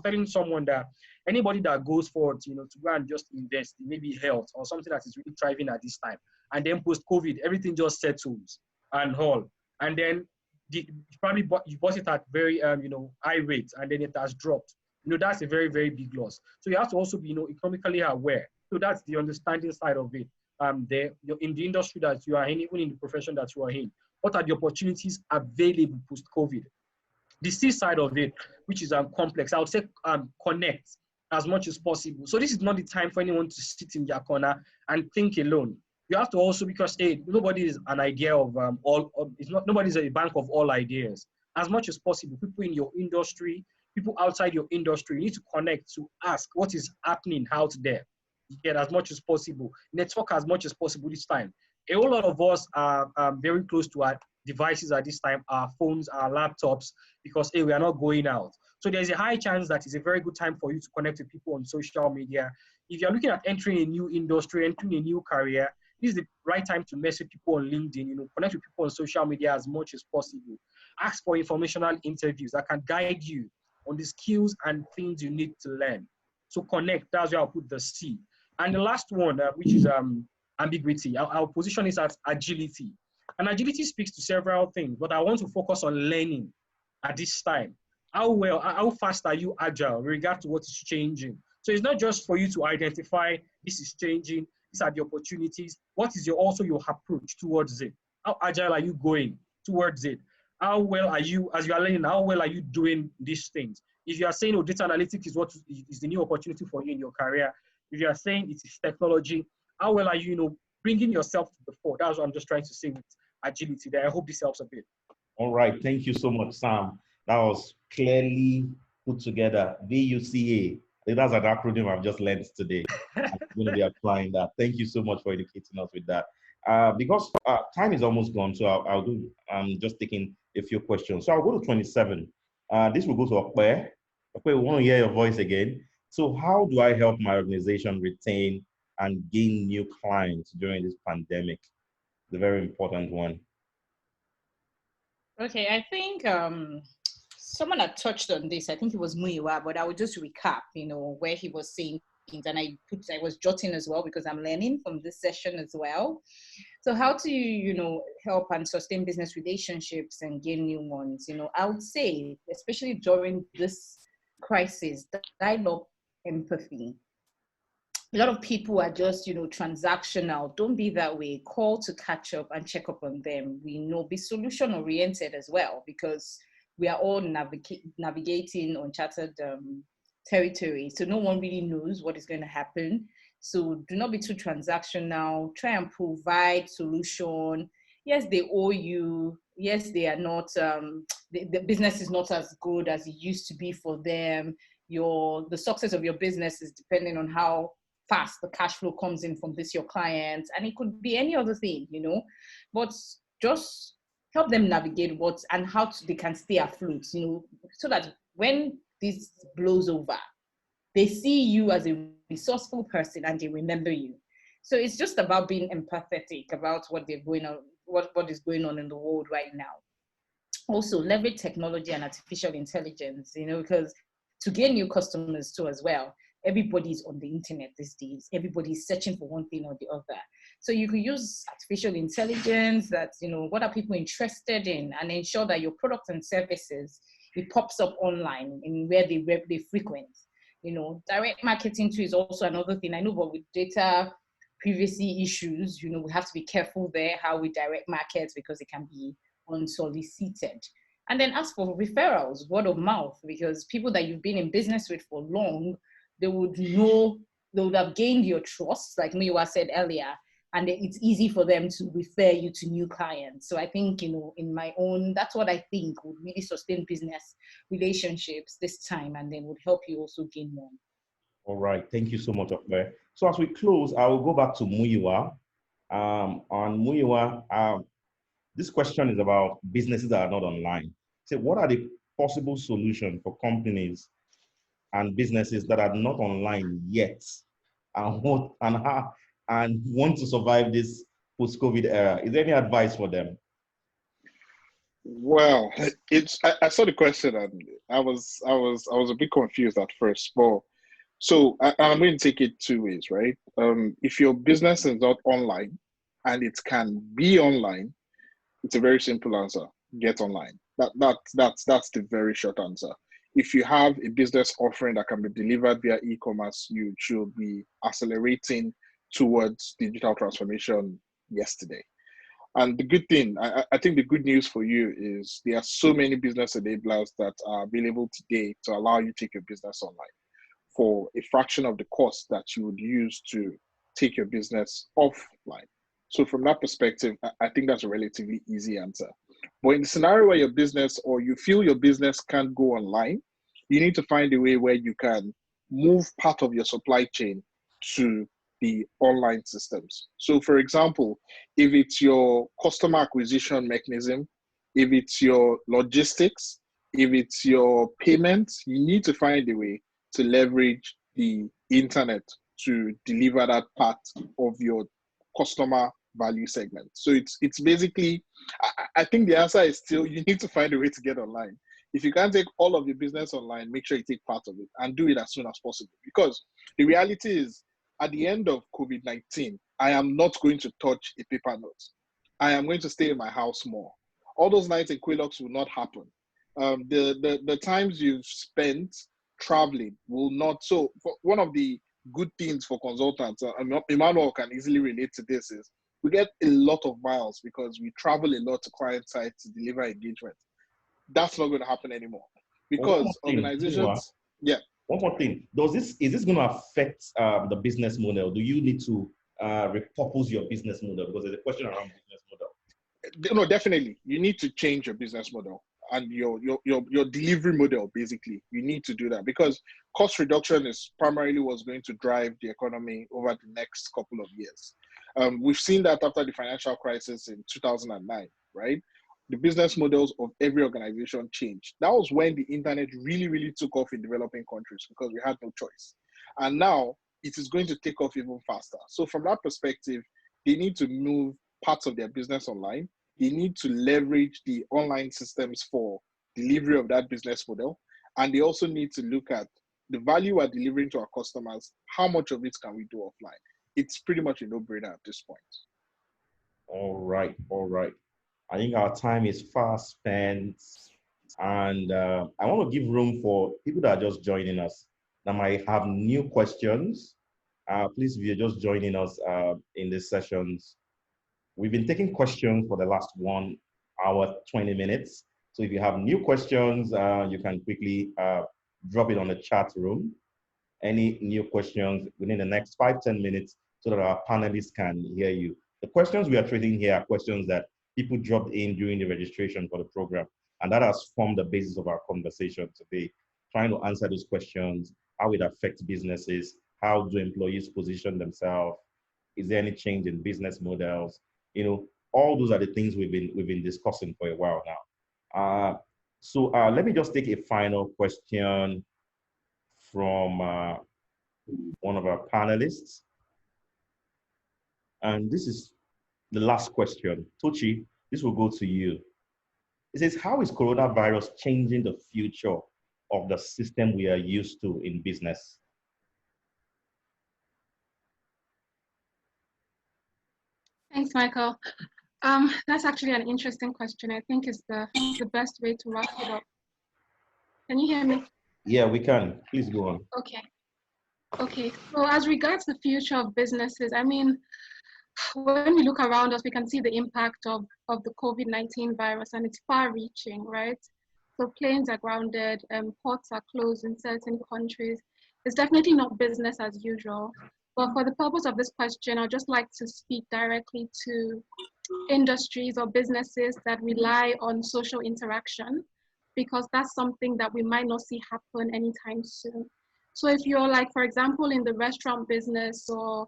telling someone that anybody that goes forward, to go and just invest in maybe health or something that is really thriving at this time, and then post-COVID, everything just settles and all, and then you bought it at very high rates, and then it has dropped. That's a very, very big loss. So you have to also be economically aware. So that's the understanding side of it. In the industry that you are in, even in the profession that you are in, what are the opportunities available post-COVID? The C side of it, which is complex, I would say connect as much as possible. So this is not the time for anyone to sit in their corner and think alone. You have to also, because nobody is an idea of nobody's a bank of all ideas. As much as possible, people in your industry, people outside your industry, you need to connect to ask what is happening out there. Get as much as possible, network as much as possible this time. A whole lot of us are very close to our devices at this time, our phones, our laptops, because we are not going out. So there's a high chance that it's a very good time for you to connect with people on social media. If you're looking at entering a new industry, entering a new career, this is the right time to message people on LinkedIn, connect with people on social media as much as possible. Ask for informational interviews that can guide you on the skills and things you need to learn. So connect, that's where I'll put the C. And the last one, which is ambiguity, I'll position it as agility. And agility speaks to several things, but I want to focus on learning at this time. How fast are you agile with regard to what is changing? So it's not just for you to identify this is changing, these are the opportunities. What is also your approach towards it? How agile are you going towards it? How well are you, as you are learning, how well are you doing these things? If you are saying, oh, data analytics is what is the new opportunity for you in your career, if you are saying it is technology, how well are you, bringing yourself to the fore? That's what I'm just trying to say with agility there. I hope this helps a bit. All right. Thank you so much, Sam. That was clearly put together. VUCA. That's an acronym I've just learned today. I'm going to be applying that. Thank you so much for educating us with that. Because time is almost gone, so I'm just taking a few questions. So I'll go to 27. This will go to Okwe. Okwe, we want to hear your voice again. So how do I help my organization retain and gain new clients during this pandemic? The very important one. Okay, I think someone had touched on this. I think it was Muiwa, but I will just recap, where he was saying things, and I was jotting as well because I'm learning from this session as well. So how to, help and sustain business relationships and gain new ones? I would say, especially during this crisis, dialogue, empathy. A lot of people are just, transactional. Don't be that way. Call to catch up and check up on them. Be solution oriented as well, because we are all navigating uncharted territory. So no one really knows what is going to happen. So do not be too transactional. Try and provide solution. Yes, they owe you. Yes, they are not, the business is not as good as it used to be for them. The success of your business is depending on how fast the cash flow comes in from your clients, and it could be any other thing, but just help them navigate how they can stay afloat, so that when this blows over, they see you as a resourceful person and they remember you. So it's just about being empathetic about what is going on in the world right now. Also leverage technology and artificial intelligence, because to gain new customers too as well. Everybody's on the internet these days. Everybody's searching for one thing or the other. So you could use artificial intelligence that, what are people interested in, and ensure that your products and services, it pops up online in where they frequent. Direct marketing too is also another thing. I know, but with data privacy issues, we have to be careful there how we direct markets, because it can be unsolicited. And then as for referrals, word of mouth, because people that you've been in business with for long, they would have gained your trust, like Miwa said earlier, and it's easy for them to refer you to new clients. So I think, that's what I think would really sustain business relationships this time, and then would help you also gain more. All right, thank you so much, Okwe. So as we close, I will go back to Muyiwa. On Muyiwa, this question is about businesses that are not online. So what are the possible solutions for companies and businesses that are not online yet and want to survive this post-COVID era? Is there any advice for them? Well, I saw the question and I was a bit confused at first, but so I'm going to take it two ways, right? If your business is not online and it can be online, it's a very simple answer: get online. That's the very short answer. If you have a business offering that can be delivered via e-commerce, you should be accelerating towards digital transformation yesterday. And the good thing, I think the good news for you is there are so many business enablers that are available today to allow you to take your business online for a fraction of the cost that you would use to take your business offline. So from that perspective, I think that's a relatively easy answer. But in the scenario where your business, or you feel your business can't go online, you need to find a way where you can move part of your supply chain to the online systems. So for example, if it's your customer acquisition mechanism, if it's your logistics, if it's your payments, you need to find a way to leverage the internet to deliver that part of your customer value segment. So it's basically, I think the answer is still, you need to find a way to get online. If you can't take all of your business online, make sure you take part of it and do it as soon as possible. Because the reality is, at the end of COVID-19, I am not going to touch a paper note. I am going to stay in my house more. All those nights in Quilocks will not happen. The times you've spent traveling will not. So one of the good things for consultants, Emmanuel can easily relate to this, is we get a lot of miles because we travel a lot to client sites to deliver engagement. That's not going to happen anymore because organizations, One more thing. Is this going to affect the business model? Do you need to repurpose your business model? Because there's a question around business model. No, definitely. You need to change your business model and your delivery model, basically. You need to do that because cost reduction is primarily what's going to drive the economy over the next couple of years. We've seen that after the financial crisis in 2009, right? The business models of every organization changed. That was when the internet really, really took off in developing countries because we had no choice. And now it is going to take off even faster. So from that perspective, they need to move parts of their business online. They need to leverage the online systems for delivery of that business model. And they also need to look at the value we're delivering to our customers. How much of it can we do offline? It's pretty much a no-brainer at this point. All right. I think our time is fast spent, and I want to give room for people that are just joining us that might have new questions. Please, if you're just joining us in these sessions, we've been taking questions for the last 1 hour, 20 minutes. So if you have new questions, you can quickly drop it on the chat room. Any new questions within the next 5-10 minutes so that our panelists can hear you. The questions we are treating here are questions that people dropped in during the registration for the program. And that has formed the basis of our conversation today, trying to answer those questions, how it affects businesses, how do employees position themselves, is there any change in business models? You know, all those are the things we've been discussing for a while now. So let me just take a final question from one of our panelists. And this is the last question. Tochi, this will go to you. It says, how is coronavirus changing the future of the system we are used to in business? Thanks, Michael. That's actually an interesting question. I think is the best way to wrap it up. Can you hear me? Yeah, we can. Please go on. Okay. So as regards the future of businesses, I mean, when we look around us, we can see the impact of the COVID-19 virus, and it's far-reaching, right? So planes are grounded, ports are closed in certain countries. It's definitely not business as usual. But for the purpose of this question, I'd just like to speak directly to industries or businesses that rely on social interaction, because that's something that we might not see happen anytime soon. So if you're like, for example, in the restaurant business or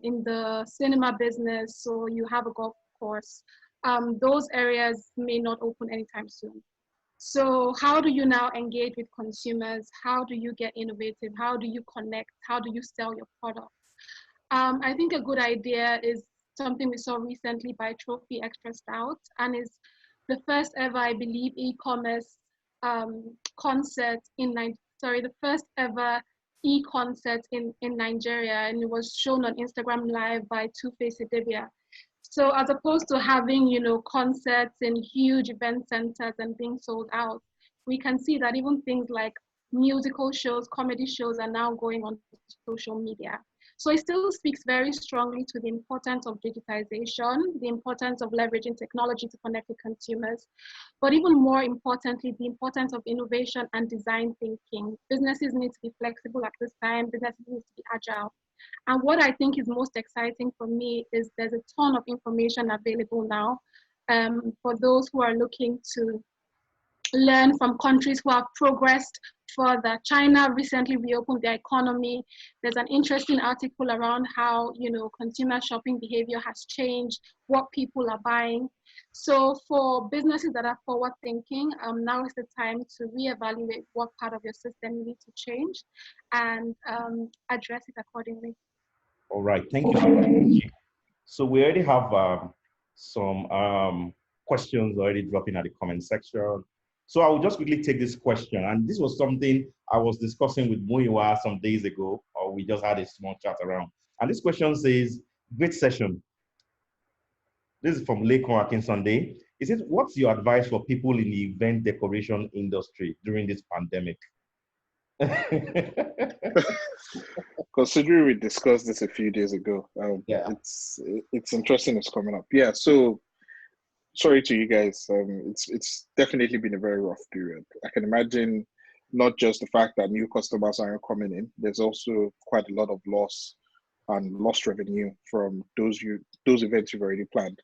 in the cinema business, or you have a golf course, those areas may not open anytime soon. So how do you now engage with consumers? How do you get innovative? How do you connect? How do you sell your products? I think a good idea is something we saw recently by Trophy Extra Stout, and is the first ever, I believe, e-commerce concert the first ever e-concert in Nigeria, and it was shown on Instagram Live by Two-Face Idibia. So as opposed to having, concerts in huge event centers and being sold out, we can see that even things like musical shows, comedy shows are now going on social media. So it still speaks very strongly to the importance of digitization, the importance of leveraging technology to connect with consumers, but even more importantly, the importance of innovation and design thinking. Businesses need to be flexible at this time, businesses need to be agile. And what I think is most exciting for me is there's a ton of information available now for those who are looking to learn from countries who have progressed further. China recently reopened their economy. There's an interesting article around how, consumer shopping behavior has changed, what people are buying. So for businesses that are forward thinking, now is the time to reevaluate what part of your system you need to change and address it accordingly. All right, thank you. So we already have some questions already dropping at the comment section. So I will just quickly take this question. And this was something I was discussing with Muyiwa some days ago, or we just had a small chat around. And this question says, great session. This is from Lekon Akinsunday. He says, what's your advice for people in the event decoration industry during this pandemic? Considering we discussed this a few days ago, Yeah. it's interesting it's coming up. Yeah, so sorry to you guys. It's definitely been a very rough period. I can imagine not just the fact that new customers aren't coming in, there's also quite a lot of loss and lost revenue from those events you've already planned.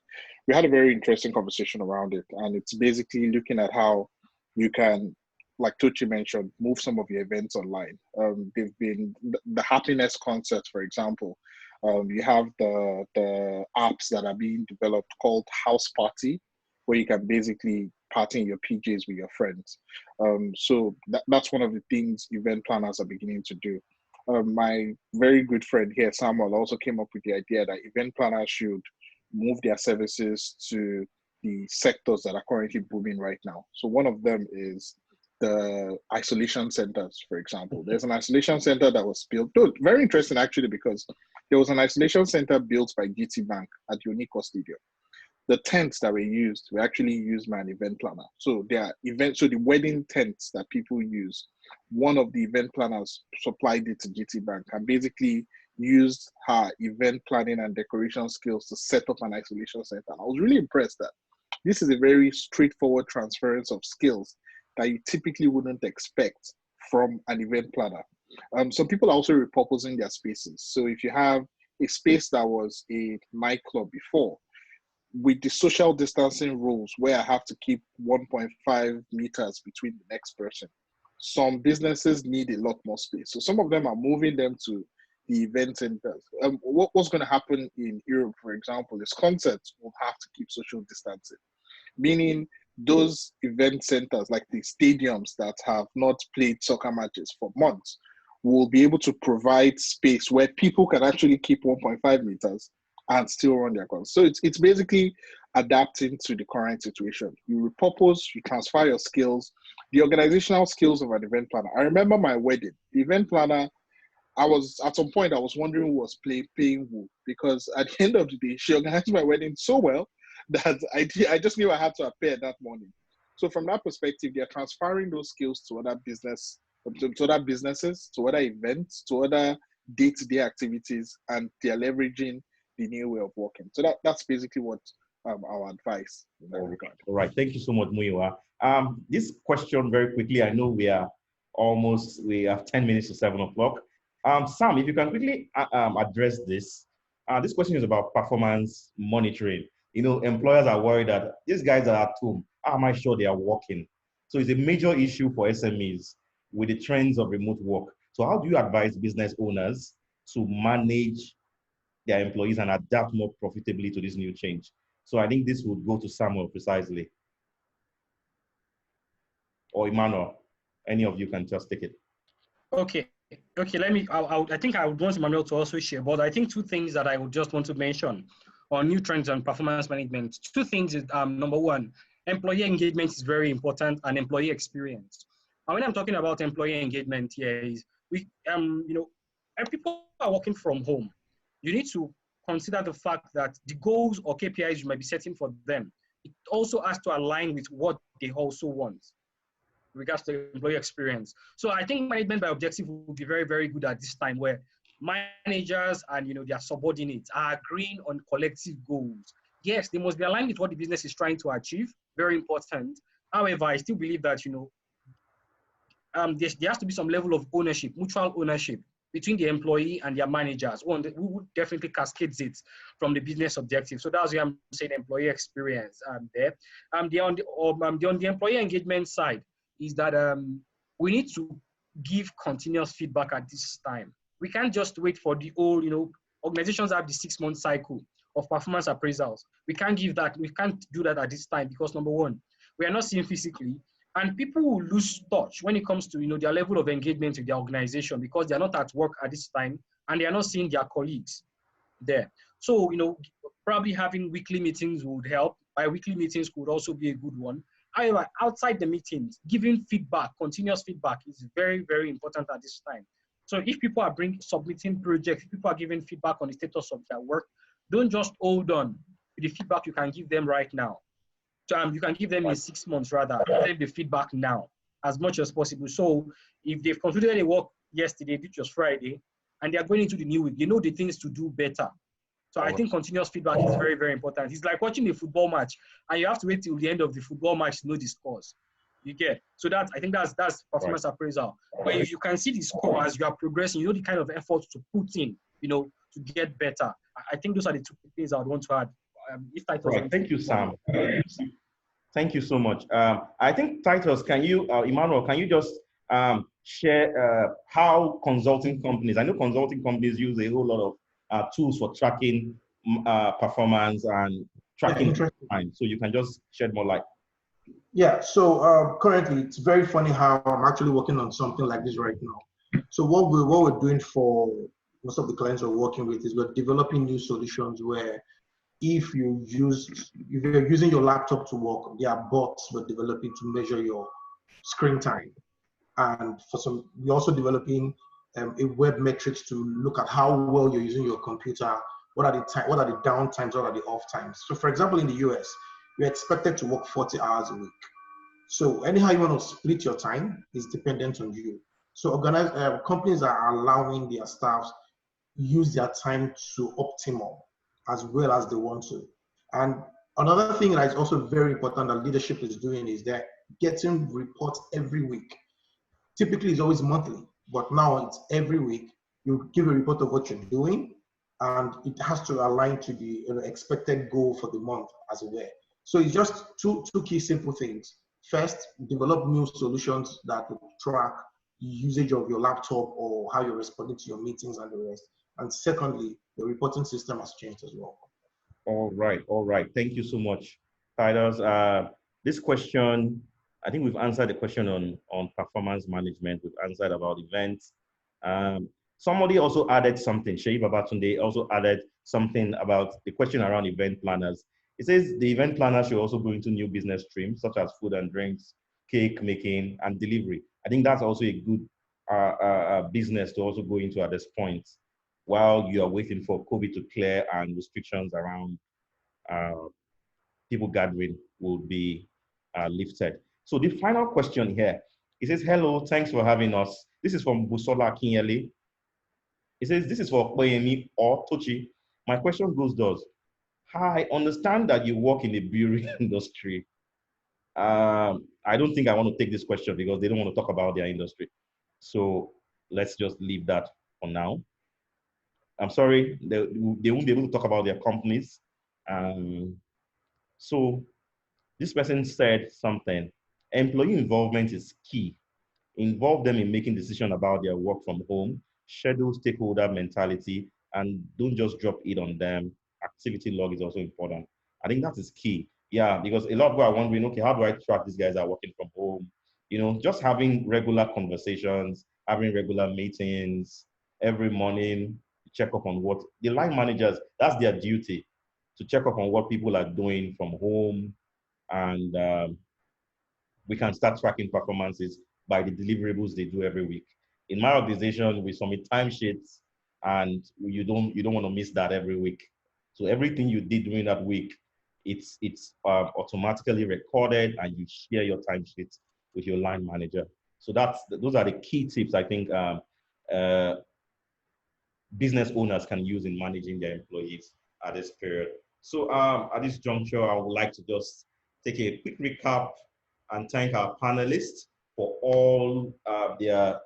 We had a very interesting conversation around it, and it's basically looking at how you can, like Tochi mentioned, move some of your events online. They've been the happiness concert, for example. You have the apps that are being developed called House Party, where you can basically party in your PJs with your friends. So that's one of the things event planners are beginning to do. My very good friend here, Samuel, also came up with the idea that event planners should move their services to the sectors that are currently booming right now. So one of them is the isolation centers, for example. There's an isolation center that was built, very interesting actually, because there was an isolation center built by GT Bank at Unico Stadium. The tents that were used were actually used by an event planner. So the wedding tents that people use, one of the event planners supplied it to GT Bank and basically used her event planning and decoration skills to set up an isolation center. And I was really impressed that this is a very straightforward transference of skills that you typically wouldn't expect from an event planner. Some people are also repurposing their spaces. So if you have a space that was a nightclub before, with the social distancing rules where I have to keep 1.5 meters between the next person, some businesses need a lot more space. So some of them are moving them to the event centers. What's going to happen in Europe, for example, is concerts will have to keep social distancing, meaning those event centers, like the stadiums that have not played soccer matches for months, will be able to provide space where people can actually keep 1.5 meters and still run their course. So it's basically adapting to the current situation. You repurpose, you transfer your skills, the organizational skills of an event planner. I remember my wedding, the event planner, at some point I was wondering who was paying who, because at the end of the day, she organized my wedding so well that I just knew I had to appear that morning. So from that perspective, they're transferring those skills to other businesses, to other events, to other day-to-day activities, and they're leveraging the new way of working. So that's basically what our advice in that regard. All right, thank you so much, Muyiwa. This question very quickly, I know we have 10 minutes to 7 o'clock. Sam, if you can quickly address this. This question is about performance monitoring. You know, employers are worried that these guys are at home. How am I sure they are working? So it's a major issue for SMEs with the trends of remote work. So how do you advise business owners to manage their employees and adapt more profitably to this new change? So I think this would go to Samuel precisely. Or Emmanuel, any of you can just take it. Okay, I think I would want Emmanuel to also share, but I think two things that I would just want to mention on new trends and performance management. Two things is, number one, employee engagement is very important, and employee experience. And when I'm talking about employee engagement here is, people are working from home. You need to consider the fact that the goals or KPIs you might be setting for them, it also has to align with what they also want in regards to employee experience. So I think management by objective will be very, very good at this time, where managers and their subordinates are agreeing on collective goals. Yes, they must be aligned with what the business is trying to achieve. Very important. However, I still believe that there has to be some level of ownership, mutual ownership between the employee and their managers. One, we would definitely cascade it from the business objective. So that's why I'm saying employee experience there. On the employee engagement side is that we need to give continuous feedback at this time. We can't just wait for the old, organizations have the 6-month cycle of performance appraisals. We can't do that at this time because, number one, we are not seeing physically, and people will lose touch when it comes to their level of engagement with their organization because they are not at work at this time and they are not seeing their colleagues there. So probably having weekly meetings would help. Bi-weekly meetings could also be a good one. However, outside the meetings, giving feedback, continuous feedback is very, very important at this time. So if people are submitting projects, if people are giving feedback on the status of their work, don't just hold on to the feedback you can give them right now. So, you can give them in 6 months rather, give them the feedback now as much as possible. So if they've completed a work yesterday, which was Friday, and they are going into the new week, they know the things to do better. So I think continuous feedback is very, very important. It's like watching a football match, and you have to wait till the end of the football match to know the scores. You get? So I think that's performance appraisal. Where you can see the score as you are progressing, you know the kind of effort to put in, to get better. I think those are the two things I would want to add. If Titus Thank you, Sam. Thank you so much. I think Titus, Emmanuel, can you just share how consulting companies, I know consulting companies use a whole lot of tools for tracking performance and tracking time. So you can just shed more light. Yeah, so currently it's very funny how I'm actually working on something like this right now. So what we're doing for most of the clients we're working with is we're developing new solutions where if you're using your laptop to work, there are bots we're developing to measure your screen time. And we're also developing a web metrics to look at how well you're using your computer. What are the down times? What are the off times? So for example, in the US, you're expected to work 40 hours a week. So anyhow you want to split your time is dependent on you. So companies are allowing their staffs use their time to optimal as well as they want to. And another thing that is also very important that leadership is doing is that getting reports every week. Typically it's always monthly, but now it's every week. You give a report of what you're doing, and it has to align to the expected goal for the month as well. So it's just two key simple things. First, develop new solutions that will track the usage of your laptop or how you're responding to your meetings and the rest. And secondly, the reporting system has changed as well. All right. Thank you so much, Titus. This question, I think we've answered the question on performance management. We've answered about events. Somebody also added something. Shei Babatunde also added something about the question around event planners. It says the event planner should also go into new business streams such as food and drinks, cake making, and delivery. I think that's also a good business to also go into at this point while you are waiting for COVID to clear and restrictions around people gathering will be lifted. So the final question here, it says, hello, thanks for having us. This is from Busola Kinyele. It says, this is for Oyemi or Tochi. My question goes thus. I understand that you work in the brewery industry. I don't think I want to take this question because they don't want to talk about their industry. So let's just leave that for now. I'm sorry, they won't be able to talk about their companies. So this person said something. Employee involvement is key. Involve them in making decisions about their work from home, schedule stakeholder mentality, and don't just drop it on them. Activity log is also important. I think that is key. Yeah, because a lot of people are wondering, okay, how do I track these guys that are working from home? Just having regular conversations, having regular meetings every morning, check up on what the line managers, that's their duty, to check up on what people are doing from home. And we can start tracking performances by the deliverables they do every week. In my organization, we submit timesheets, and you don't want to miss that every week. So everything you did during that week, it's automatically recorded, and you share your timesheets with your line manager. So those are the key tips I think business owners can use in managing their employees at this period. So at this juncture, I would like to just take a quick recap and thank our panelists for all their.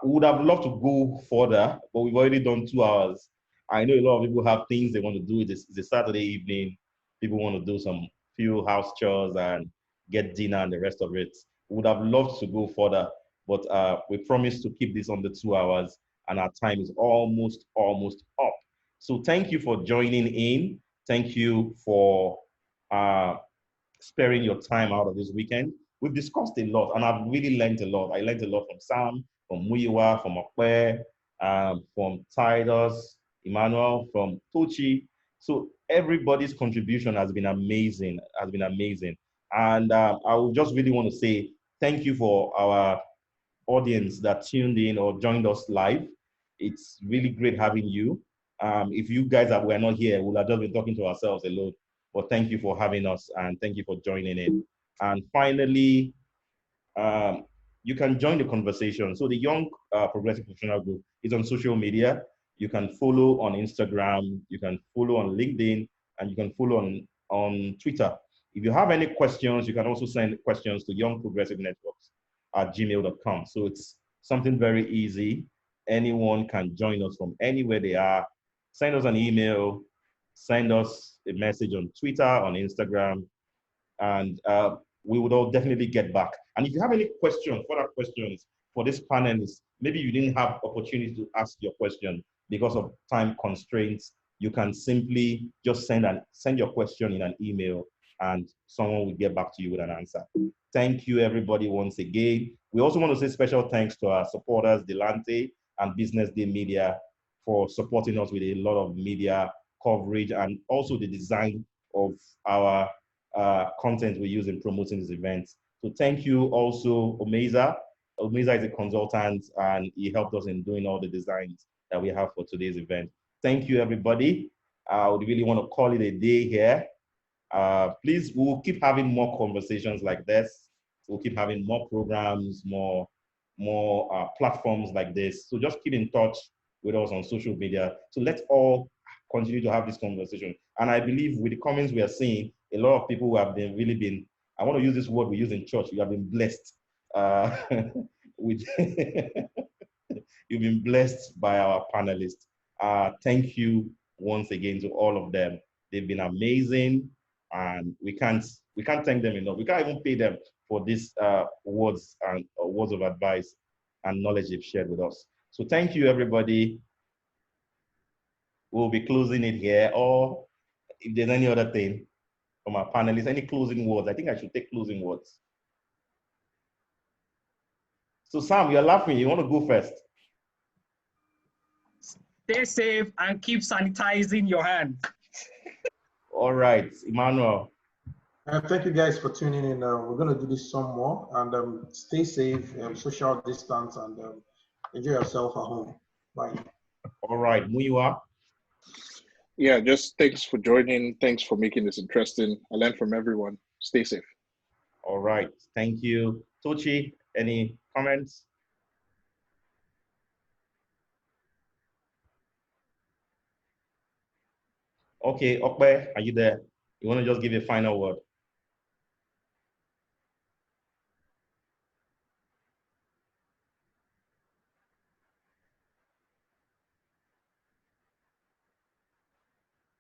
We would have loved to go further, but we've already done 2 hours. I know a lot of people have things they want to do. It's a Saturday evening. People want to do some few house chores and get dinner and the rest of it. We would have loved to go further, but we promised to keep this under 2 hours, and our time is almost up. So thank you for joining in. Thank you for sparing your time out of this weekend. We've discussed a lot, and I've really learned a lot. I learned a lot from Sam, from Muyiwa, from Okwe, from Titus, Emmanuel, from Tochi. So everybody's contribution has been amazing, And I would just really want to say thank you for our audience that tuned in or joined us live. It's really great having you. If you guys were not here, we'll have just been talking to ourselves alone. But thank you for having us and thank you for joining in. And finally, um, you can join the conversation. So the Young Progressive Professional Group is on social media. You can follow on Instagram, you can follow on LinkedIn, and you can follow on Twitter. If you have any questions, you can also send questions to youngprogressivenetworks@gmail.com. So it's something very easy. Anyone can join us from anywhere they are. Send us an email, send us a message on Twitter, on Instagram, and we would all definitely get back. And if you have any questions, further questions for this panelist, maybe you didn't have opportunity to ask your question because of time constraints, you can simply just send your question in an email and someone will get back to you with an answer. Thank you everybody once again. We also want to say special thanks to our supporters, Delante and Business Day Media, for supporting us with a lot of media coverage and also the design of our content we use in promoting this event. So thank you also, Omeza. Omeza is a consultant and he helped us in doing all the designs that we have for today's event. Thank you, everybody. I would really want to call it a day here. Please, we'll keep having more conversations like this. We'll keep having more programs, more platforms like this. So just keep in touch with us on social media. So let's all continue to have this conversation. And I believe with the comments we are seeing, a lot of people who have been really been, I want to use this word we use in church, you have been blessed with you've been blessed by our panelists. Thank you once again to all of them. They've been amazing, and we can't thank them enough. We can't even pay them for these words and words of advice and knowledge they've shared with us. So thank you, everybody. We'll be closing it here. Or if there's any other thing from our panelists, any closing words? I think I should take closing words. So Sam, you're laughing. You want to go first? Stay safe and keep sanitizing your hands. All right, Emmanuel. Thank you guys for tuning in. We're going to do this some more, and stay safe, social distance, and enjoy yourself at home. Bye. All right, Muyiwa. Yeah, just thanks for joining. Thanks for making this interesting. I learned from everyone. Stay safe. All right, thank you. Tochi, any comments? Okay, Okpe, are you there? You want to just give a final word?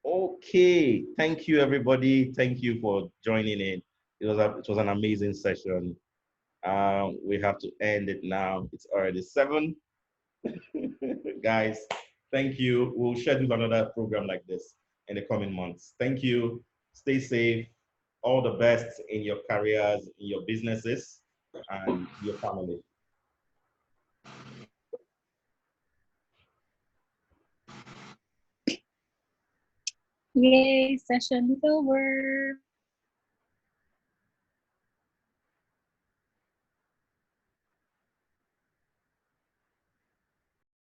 Okay, thank you, everybody. Thank you for joining in. It was an amazing session. We have to end it now. It's already 7. Guys, thank you. We'll schedule another program like this in the coming months. Thank you. Stay safe. All the best in your careers, in your businesses, and your family. Yay, session is over.